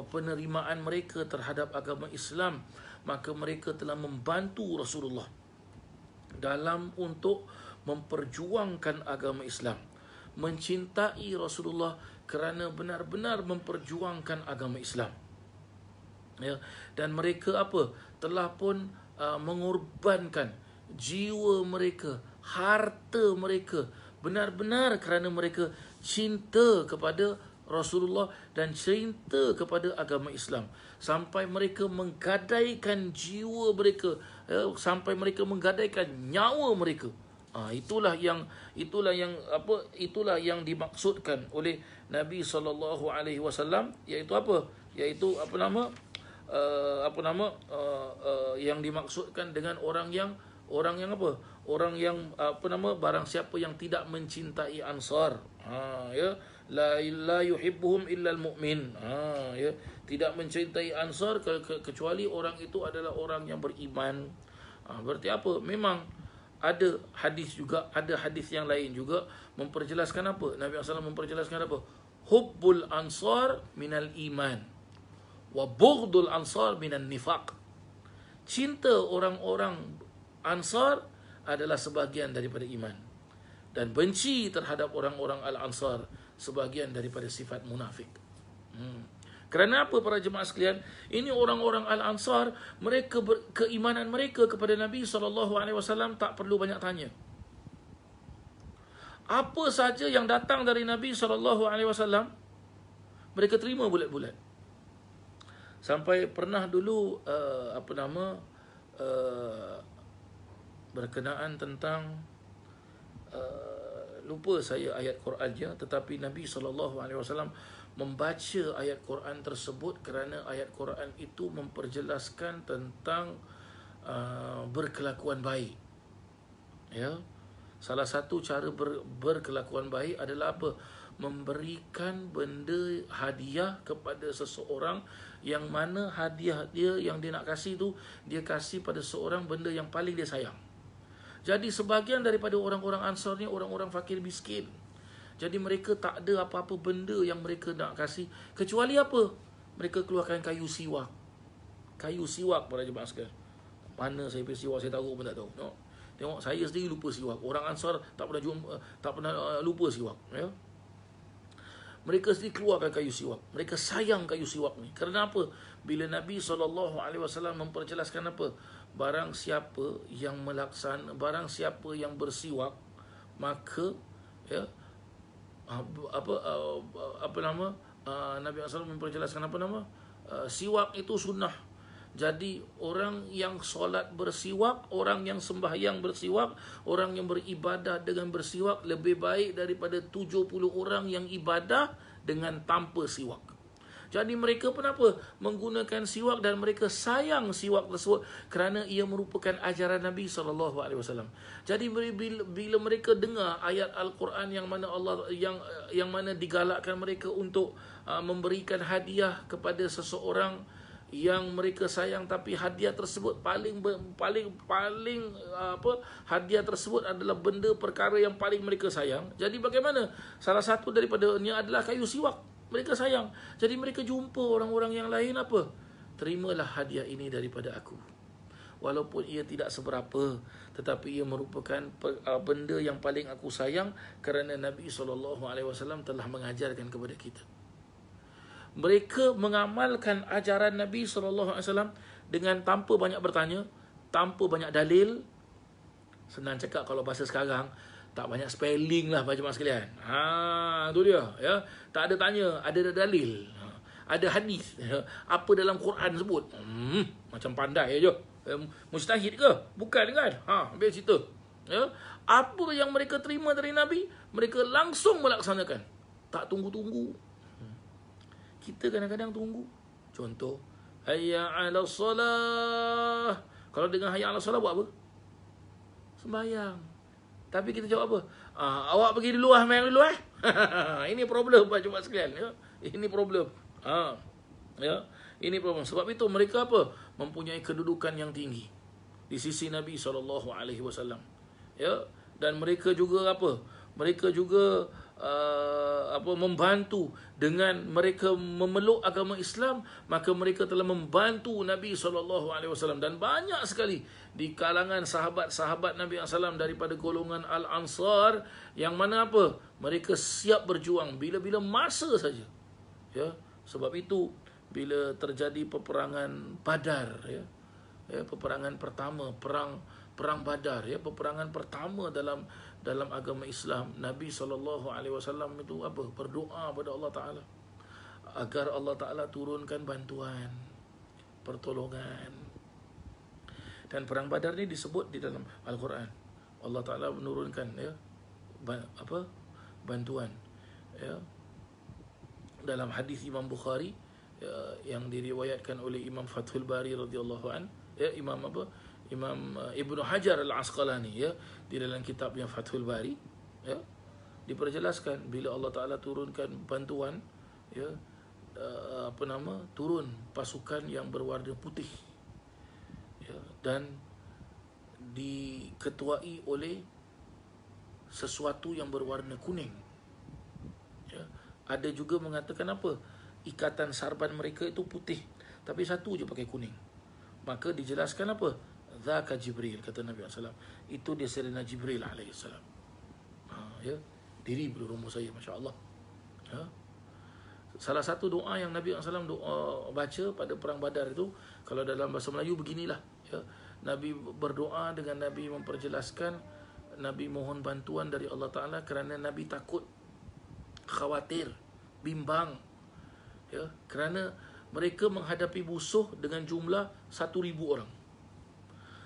penerimaan mereka terhadap agama Islam, maka mereka telah membantu Rasulullah dalam untuk memperjuangkan agama Islam, mencintai Rasulullah kerana benar-benar memperjuangkan agama Islam. Ya, dan mereka telah pun mengorbankan jiwa mereka, harta mereka, benar-benar kerana mereka cinta kepada Rasulullah dan cinta kepada agama Islam, sampai mereka menggadaikan jiwa mereka, sampai mereka menggadaikan nyawa mereka. Itulah yang dimaksudkan oleh Nabi SAW, iaitu apa? Iaitu yang dimaksudkan dengan orang yang barang siapa yang tidak mencintai Ansar, ya, la yuhibbuhum illa al-mu'min, ya, tidak mencintai Ansar kecuali orang itu adalah orang yang beriman. Berarti apa? Memang ada hadis juga, ada hadis yang lain juga memperjelaskan apa? Nabi SAW memperjelaskan apa? Hubbul ansar minal iman wa bughdul ansar minan nifaq. Cinta orang-orang Ansar adalah sebahagian daripada iman, dan benci terhadap orang-orang Al-Ansar sebahagian daripada sifat munafik. Kerana apa para jemaah sekalian? Ini orang-orang Al-Ansar, mereka keimanan mereka kepada Nabi SAW tak perlu banyak tanya. Apa saja yang datang dari Nabi SAW, mereka terima bulat-bulat. Sampai pernah dulu berkenaan tentang lupa saya ayat Qurannya, tetapi Nabi SAW membaca ayat Quran tersebut kerana ayat Quran itu memperjelaskan tentang berkelakuan baik. Ya, salah satu cara berkelakuan baik adalah apa? Memberikan benda hadiah kepada seseorang, yang mana hadiah dia yang dia nak kasih tu, dia kasih pada seorang benda yang paling dia sayang. Jadi sebahagian daripada orang-orang Ansar ni orang-orang fakir miskin. Jadi mereka tak ada apa-apa benda yang mereka nak kasih, kecuali apa? Mereka keluarkan kayu siwak. Kayu siwak para jemaah sekalian. Mana saya pergi siwak, saya taruh pun tak tahu. Tengok, saya sendiri lupa siwak. Orang Ansar tak pernah lupa siwak. Ya? Mereka sendiri keluarkan kayu siwak. Mereka sayang kayu siwak ni. Kerana apa? Bila Nabi SAW memperjelaskan apa? Barang siapa yang barang siapa yang bersiwak, maka ya, Nabi SAW memperjelaskan siwak itu sunnah. Jadi orang yang solat bersiwak, orang yang sembahyang bersiwak, orang yang beribadah dengan bersiwak lebih baik daripada 70 orang yang ibadah dengan tanpa siwak. Jadi mereka kenapa menggunakan siwak, dan mereka sayang siwak tersebut kerana ia merupakan ajaran Nabi SAW. Jadi bila mereka dengar ayat Al-Quran yang mana Allah yang mana digalakkan mereka untuk memberikan hadiah kepada seseorang yang mereka sayang, tapi hadiah tersebut hadiah tersebut adalah benda perkara yang paling mereka sayang. Jadi bagaimana? Salah satu daripadanya adalah kayu siwak. Mereka sayang. Jadi mereka jumpa orang-orang yang lain apa? Terimalah hadiah ini daripada aku. Walaupun ia tidak seberapa, tetapi ia merupakan benda yang paling aku sayang kerana Nabi SAW telah mengajarkan kepada kita. Mereka mengamalkan ajaran Nabi SAW dengan tanpa banyak bertanya, tanpa banyak dalil. Senang cakap kalau bahasa sekarang, tak banyak spelling lah macam sekalian. Tu dia, ya. Tak ada tanya, ada dalil. Ada hadis. Apa dalam Quran sebut? Macam pandai aja. Mustahid ke? Bukan kan? Ambil cerita. Ya. Apa yang mereka terima dari Nabi, mereka langsung melaksanakan. Tak tunggu-tunggu. Kita kadang-kadang tunggu. Contoh, hayya 'alas salah. Kalau dengar hayya 'alas salah buat apa? Sembahyang. Tapi kita jawab apa? Awak pergi dulu main dulu Ini problem Pak Jumat sekalian, ya. Ini problem. Ya. Ini problem. Sebab itu mereka apa? Mempunyai kedudukan yang tinggi di sisi Nabi SAW. Ya. Dan mereka juga apa? Mereka juga membantu dengan mereka memeluk agama Islam, maka mereka telah membantu Nabi SAW. Dan banyak sekali di kalangan sahabat-sahabat Nabi SAW daripada golongan Al-Ansar yang mana apa? Mereka siap berjuang bila-bila masa saja. Ya, sebab itu bila terjadi peperangan Badar, ya, peperangan pertama, perang Badar, ya, peperangan pertama dalam agama Islam, Nabi SAW itu apa? Berdoa kepada Allah Ta'ala agar Allah Ta'ala turunkan bantuan, pertolongan. Dan perang Badar ni disebut di dalam Al-Quran. Allah Ta'ala menurunkan, ya, bantuan, ya. Dalam hadis Imam Bukhari, ya, yang diriwayatkan oleh Imam Fathul Bari radhiyallahu an, ya, Imam Ibnu Hajar Al-Asqalani, ya, di dalam kitab yang Fathul Bari, ya, diperjelaskan bila Allah Ta'ala turunkan bantuan, ya, turun pasukan yang berwarna putih, ya, dan diketuai oleh sesuatu yang berwarna kuning, ya. Ada juga mengatakan apa? Ikatan sarban mereka itu putih, tapi satu je pakai kuning. Maka dijelaskan apa? Zaka Jibril, kata Nabi SAW. Itu dia Sayyidina Jibril AS. Ya, diri belum rumah saya, Masya Allah. Ya. Salah satu doa yang Nabi SAW baca pada perang Badar itu, kalau dalam bahasa Melayu beginilah, ya. Nabi berdoa dengan Nabi memperjelaskan, Nabi mohon bantuan dari Allah Ta'ala kerana Nabi takut, khawatir, bimbang, ya, kerana mereka menghadapi musuh dengan jumlah 1,000 orang.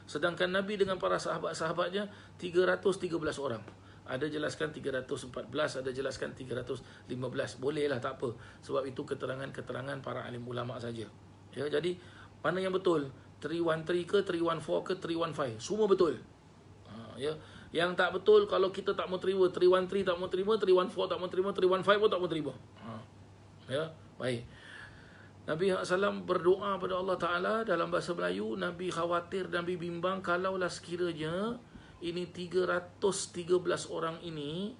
Sedangkan Nabi dengan para sahabat-sahabatnya 313 orang. Ada jelaskan 314, ada jelaskan 315. Bolehlah, tak apa. Sebab itu keterangan-keterangan para alim ulama saja. Ya, jadi mana yang betul? 313 ke 314 ke 315? Semua betul. Ya. Yang tak betul, kalau kita tak mau terima, 313 tak mau terima, 314 tak mau terima, 315 pun tak mau terima. Ya, baik. Nabi SAW berdoa pada Allah Ta'ala dalam bahasa Melayu. Nabi khawatir, Nabi bimbang, kalaulah sekiranya ini 313 orang ini,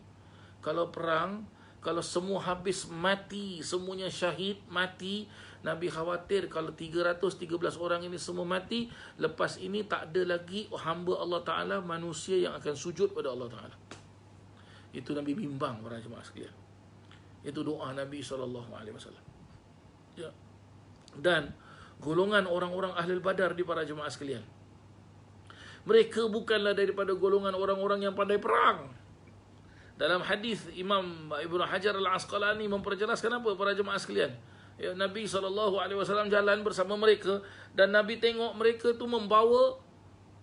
kalau perang, kalau semua habis mati, semuanya syahid, mati, Nabi khawatir kalau 313 orang ini semua mati, lepas ini tak ada lagi hamba Allah Ta'ala, manusia yang akan sujud pada Allah Ta'ala. Itu Nabi bimbang, para jemaah sekalian. Itu doa Nabi SAW. Ya. Dan golongan orang-orang ahli Badar di para jemaah sekalian, mereka bukanlah daripada golongan orang-orang yang pandai perang. Dalam hadis Imam Ibnu Hajar Al-Asqalani memperjelaskan apa para jemaah sekalian? Ya, Nabi SAW jalan bersama mereka dan Nabi tengok mereka tu membawa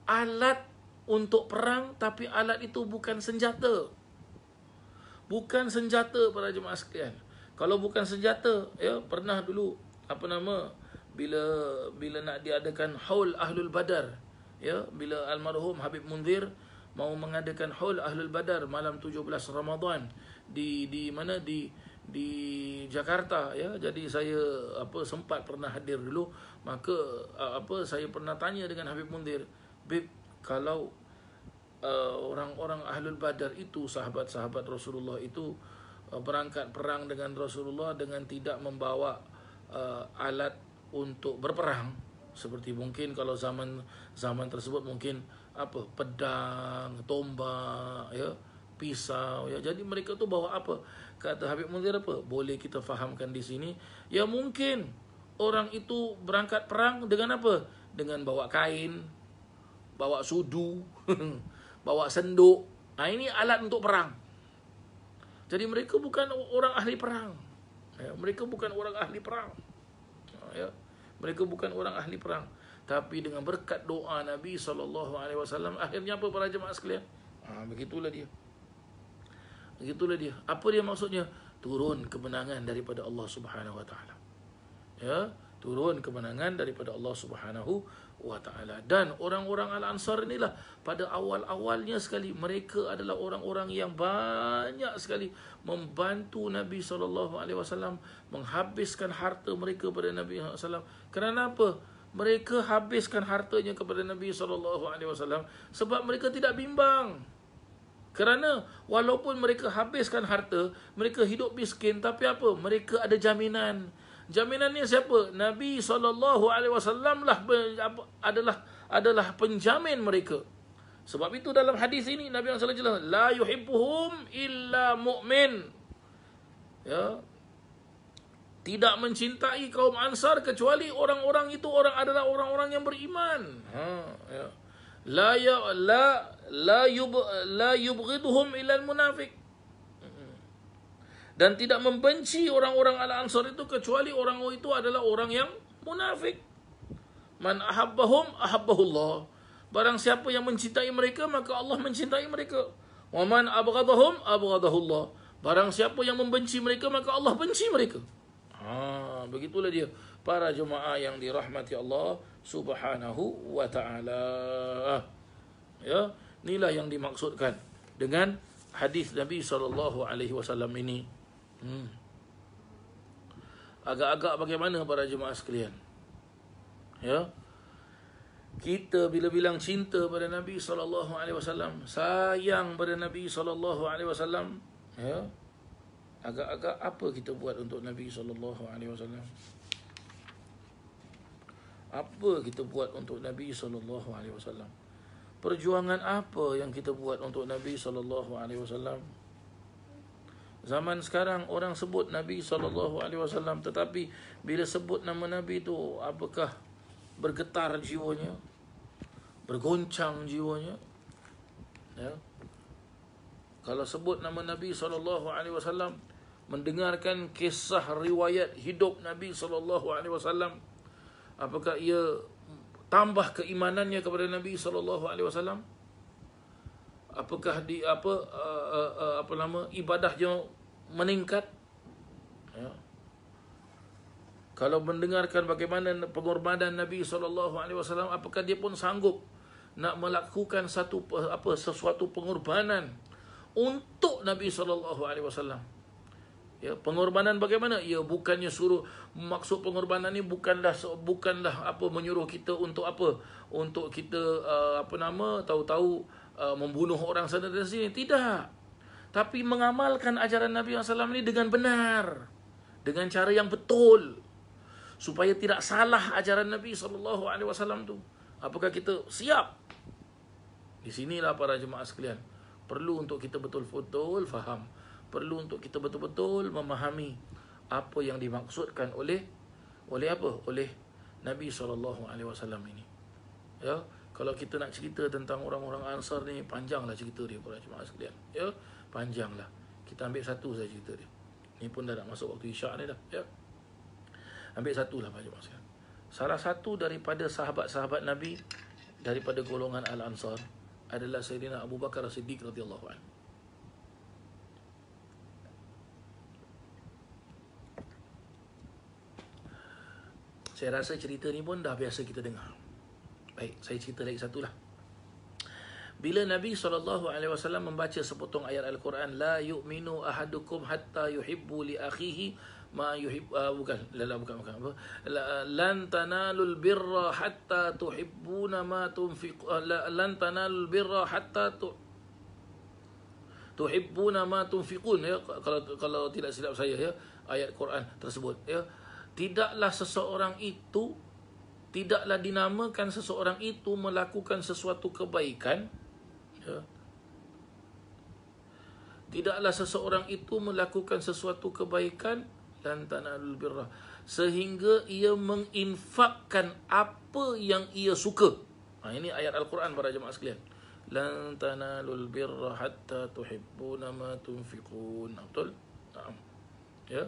alat untuk perang, tapi alat itu bukan senjata. Bukan senjata para jemaah sekalian. Kalau bukan senjata, ya, pernah dulu bila nak diadakan haul Ahlul Badar, ya, bila almarhum Habib Munzir mau mengadakan haul Ahlul Badar malam 17 Ramadan di mana di Jakarta, ya. Jadi saya sempat pernah hadir dulu, maka saya pernah tanya dengan Habib Munzir, "Bib, kalau orang-orang Ahlul Badar itu, sahabat-sahabat Rasulullah itu berangkat perang dengan Rasulullah dengan tidak membawa alat untuk berperang, seperti mungkin kalau zaman tersebut mungkin pedang, tombak, ya, pisau, ya. Jadi mereka tu bawa apa?" Kata Habib Munzir apa? Boleh kita fahamkan di sini, ya, mungkin orang itu berangkat perang dengan apa? Dengan bawa kain, bawa sudu, bawa senduk. Ini alat untuk perang. Jadi mereka bukan orang ahli perang. Ya, mereka bukan orang ahli perang. Ya, mereka bukan orang ahli perang. Tapi dengan berkat doa Nabi SAW, akhirnya apa para jemaah sekalian? Begitulah dia. Begitulah dia. Apa dia maksudnya? Turun kemenangan daripada Allah Subhanahu Wa Taala. Ya, turun kemenangan daripada Allah Subhanahu Wa Taala. Dan orang-orang Al-Ansar inilah pada awal-awalnya sekali, mereka adalah orang-orang yang banyak sekali membantu Nabi SAW menghabiskan harta mereka pada Nabi SAW. Kerana apa? Mereka habiskan hartanya kepada Nabi SAW sebab mereka tidak bimbang. Kerana walaupun mereka habiskan harta, mereka hidup miskin, tapi apa? Mereka ada jaminan. Jaminannya siapa? Nabi SAW lah adalah penjamin mereka. Sebab itu dalam hadis ini Nabi SAW jelas, la yuhibbuhum illa mu'min. Ya. Tidak mencintai kaum Ansar kecuali orang-orang itu adalah orang-orang yang beriman. Ya. La yubghiduhum illa al-munafiq. Dan tidak membenci orang-orang Al-Ansar itu kecuali orang itu adalah orang yang munafik. Man ahabbahum ahabbahullah. Barang siapa yang mencintai mereka, maka Allah mencintai mereka. Wa man abghadahum abghadahullah. Barang siapa yang membenci mereka, maka Allah benci mereka. Begitulah dia para jemaah yang dirahmati Allah Subhanahu wa Ta'ala. Ya, inilah yang dimaksudkan dengan hadis Nabi SAW ini. Agak-agak bagaimana para jemaah sekalian? Ya, kita bila bilang cinta pada Nabi SAW, sayang pada Nabi SAW, ya, agak-agak apa kita buat untuk Nabi SAW? Apa kita buat untuk Nabi SAW? Perjuangan apa yang kita buat untuk Nabi SAW? Zaman sekarang orang sebut Nabi SAW, tetapi bila sebut nama Nabi tu, apakah bergetar jiwanya, bergoncang jiwanya? Ya. Kalau sebut nama Nabi SAW, mendengarkan kisah riwayat hidup Nabi SAW, apakah ia tambah keimanannya kepada Nabi SAW? Apakah ibadahnya meningkat? Ya. Kalau mendengarkan bagaimana pengorbanan Nabi SAW, apakah dia pun sanggup nak melakukan sesuatu pengorbanan untuk Nabi SAW? Ya, pengorbanan bagaimana? Ya, bukannya suruh, maksud pengorbanan ni bukanlah menyuruh kita untuk untuk kita tahu-tahu membunuh orang sana dan sini. Tidak. Tapi mengamalkan ajaran Nabi SAW ni dengan benar, dengan cara yang betul, supaya tidak salah ajaran Nabi SAW tu. Apakah kita siap? Di sinilah para jemaah sekalian, perlu untuk kita betul-betul faham, perlu untuk kita betul-betul memahami apa yang dimaksudkan oleh Nabi SAW ini. Ya, kalau kita nak cerita tentang orang-orang Ansar ni, panjanglah cerita dia para jemaah sekalian. Ya, panjanglah. Kita ambil satu saja cerita dia. Ni pun dah nak masuk waktu Isyak ni dah. Ya, ambil satulah para jemaah sekalian. Salah satu daripada sahabat-sahabat Nabi daripada golongan Al-Ansar adalah Sayyidina Abu Bakar As-Siddiq radhiyallahu anhu. Saya rasa cerita ni pun dah biasa kita dengar. Baik, saya cerita lagi satu lah. Bila Nabi SAW membaca sepotong ayat Al-Quran, la yu'minu ahadukum hatta yuhibbu li akhihi ma yuhib, bukan lan tanalul birra hatta tuhibbuna ma tunfiq, lan tanalul birra hatta tuhibbuna ma tunfiqun, ya, kalau tidak silap saya, ya, ayat Quran tersebut, ya. Tidaklah dinamakan seseorang itu melakukan sesuatu kebaikan, ya. Tidaklah seseorang itu melakukan sesuatu kebaikan, lan tanalul birra, sehingga ia menginfakkan apa yang ia suka. Ini ayat Al-Quran para jemaah sekalian. Lan tanalul birra hatta tuhibbuna ma tunfiqun. Betul? Ya.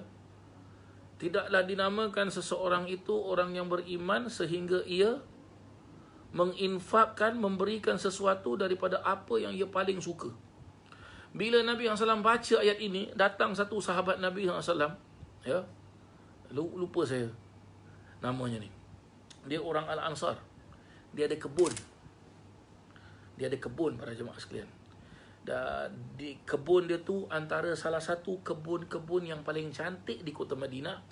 Tidaklah dinamakan seseorang itu orang yang beriman sehingga ia menginfakkan, memberikan sesuatu daripada apa yang ia paling suka. Bila Nabi SAW baca ayat ini, datang satu sahabat Nabi SAW, ya, lupa saya namanya ni. Dia orang Al-Ansar. Dia ada kebun para jemaah sekalian. Dan di kebun dia tu antara salah satu kebun-kebun yang paling cantik di kota Madinah,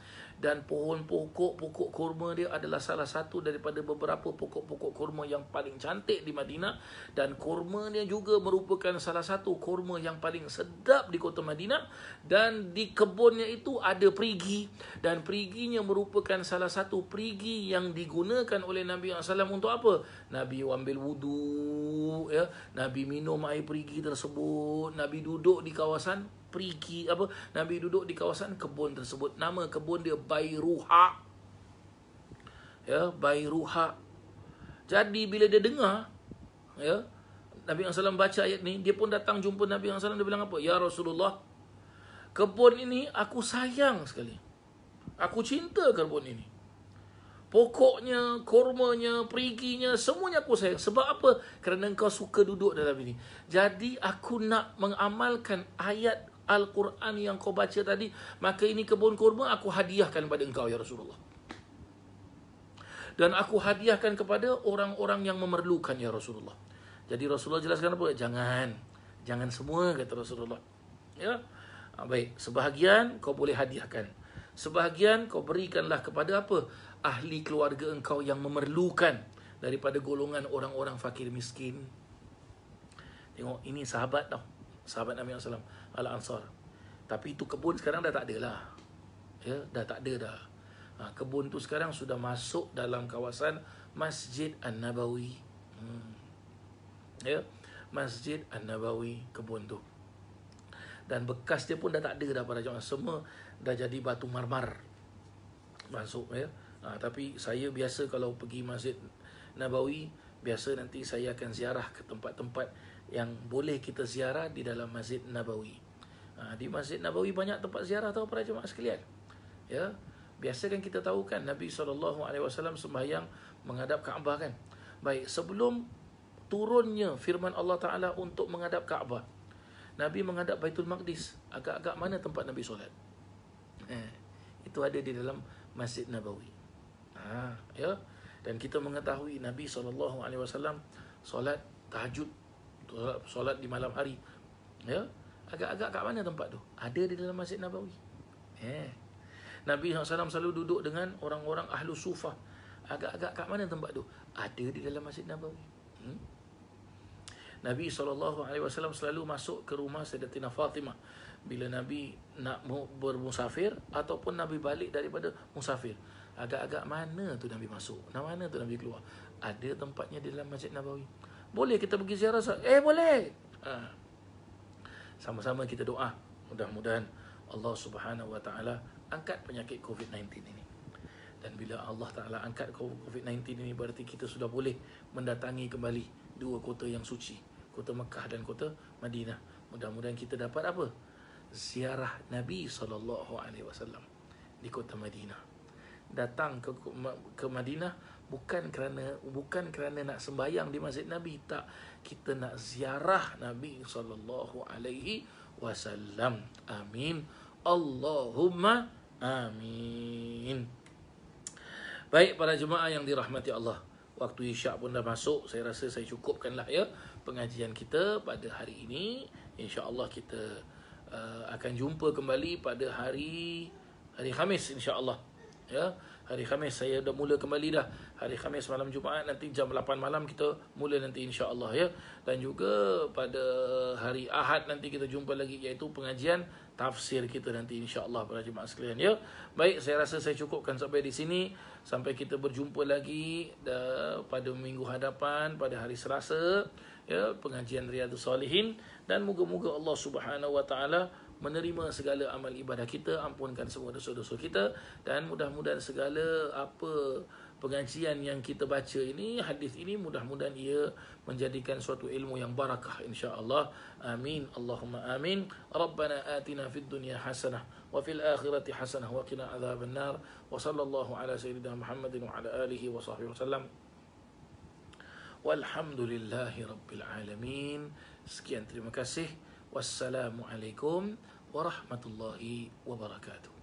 dan pokok kurma dia adalah salah satu daripada beberapa pokok-pokok kurma yang paling cantik di Madinah, dan kurma dia juga merupakan salah satu kurma yang paling sedap di kota Madinah. Dan di kebunnya itu ada perigi, dan periginya merupakan salah satu perigi yang digunakan oleh Nabi SAW untuk apa? Nabi ambil wudu, ya, Nabi minum air perigi tersebut, Nabi duduk di kawasan perigi, Nabi duduk di kawasan kebun tersebut. Nama kebun dia Bayruha. Ya, Bayruha. Jadi bila dia dengar, ya, Nabi SAW baca ayat ni, dia pun datang jumpa Nabi SAW. Dia bilang apa? Ya Rasulullah, kebun ini aku sayang sekali. Aku cinta kebun ini. Pokoknya, kurmanya, periginya, semuanya aku sayang. Sebab apa? Kerana engkau suka duduk dalam ini. Jadi aku nak mengamalkan ayat Al-Quran yang kau baca tadi. Maka ini kebun kurma aku hadiahkan kepada engkau ya Rasulullah. Dan aku hadiahkan kepada orang-orang yang memerlukan ya Rasulullah. Jadi Rasulullah jelaskan apa? Jangan semua, kata Rasulullah. Ya, baik, sebahagian kau boleh hadiahkan, sebahagian kau berikanlah kepada apa? Ahli keluarga engkau yang memerlukan daripada golongan orang-orang fakir miskin. Tengok, ini sahabat tau, sahabat Nabi SAW, Al-Ansar. Tapi itu kebun sekarang dah tak ada lah, ya, dah tak ada dah. Kebun tu sekarang sudah masuk dalam kawasan Masjid An-Nabawi. Ya, Masjid An-Nabawi, kebun tu. Dan bekas dia pun dah tak ada dah para jemaah. Semua dah jadi batu marmar masuk ya. Tapi saya biasa kalau pergi Masjid Nabawi, biasa nanti saya akan ziarah ke tempat-tempat yang boleh kita ziarah di dalam Masjid Nabawi. Di Masjid Nabawi banyak tempat ziarah tahu para jemaah sekalian. Ya. Biasa kan kita tahu kan Nabi SAW sembahyang menghadap Kaabah kan. Baik, sebelum turunnya firman Allah Ta'ala untuk menghadap Kaabah, Nabi menghadap Baitul Maqdis. Agak-agak mana tempat Nabi solat? Itu ada di dalam Masjid Nabawi. Ya. Dan kita mengetahui Nabi SAW solat tahajud, solat di malam hari. Ya. Agak-agak kat mana tempat tu? Ada di dalam Masjid Nabawi. Nabi SAW selalu duduk dengan orang-orang ahlu sufah. Agak-agak kat mana tempat tu? Ada di dalam Masjid Nabawi. Nabi SAW selalu masuk ke rumah Sayyidatina Fatimah bila Nabi nak bermusafir ataupun Nabi balik daripada musafir. Agak-agak mana tu Nabi masuk? Mana tu Nabi keluar? Ada tempatnya di dalam Masjid Nabawi. Boleh kita pergi ziarah? Boleh. Sama-sama kita doa. Mudah-mudahan Allah Subhanahu Wa Taala angkat penyakit COVID-19 ini. Dan bila Allah Ta'ala angkat COVID-19 ini, berarti kita sudah boleh mendatangi kembali dua kota yang suci, kota Mekah dan kota Madinah. Mudah-mudahan kita dapat apa? Ziarah Nabi SAW di kota Madinah. Datang ke Madinah bukan kerana nak sembahyang di Masjid Nabi, tak. Kita nak ziarah Nabi SAW. Amin. Allahumma amin. Baik para jemaah yang dirahmati Allah, waktu isyak pun dah masuk. Saya rasa saya cukupkanlah ya pengajian kita pada hari ini. InsyaAllah kita akan jumpa kembali pada hari Khamis insyaAllah. Ya, hari Khamis saya dah mula kembali dah. Hari Khamis malam Jumaat nanti jam 8 malam kita mula nanti insya-Allah ya. Dan juga pada hari Ahad nanti kita jumpa lagi, iaitu pengajian tafsir kita nanti insya-Allah para jemaah sekalian ya. Baik, saya rasa saya cukupkan sampai di sini. Sampai kita berjumpa lagi pada minggu hadapan pada hari Selasa ya, pengajian Riyadhus Salihin, dan moga-moga Allah Subhanahu Wa Taala menerima segala amal ibadah kita, ampunkan semua dosa-dosa kita, dan mudah-mudahan segala apa pengajian yang kita baca ini, hadis ini, mudah-mudahan ia menjadikan suatu ilmu yang barakah insya-Allah. Amin. Allahumma amin. Rabbana atina fid dunya hasanah wa fil akhirati hasanah wa qina adzabannar. Wa sallallahu ala sayyidina Muhammadin wa ala alihi wa sahbihi wasallam. Walhamdulillahi rabbil alamin. Sekian, terima kasih. Wassalamualaikum warahmatullahi wabarakatuh.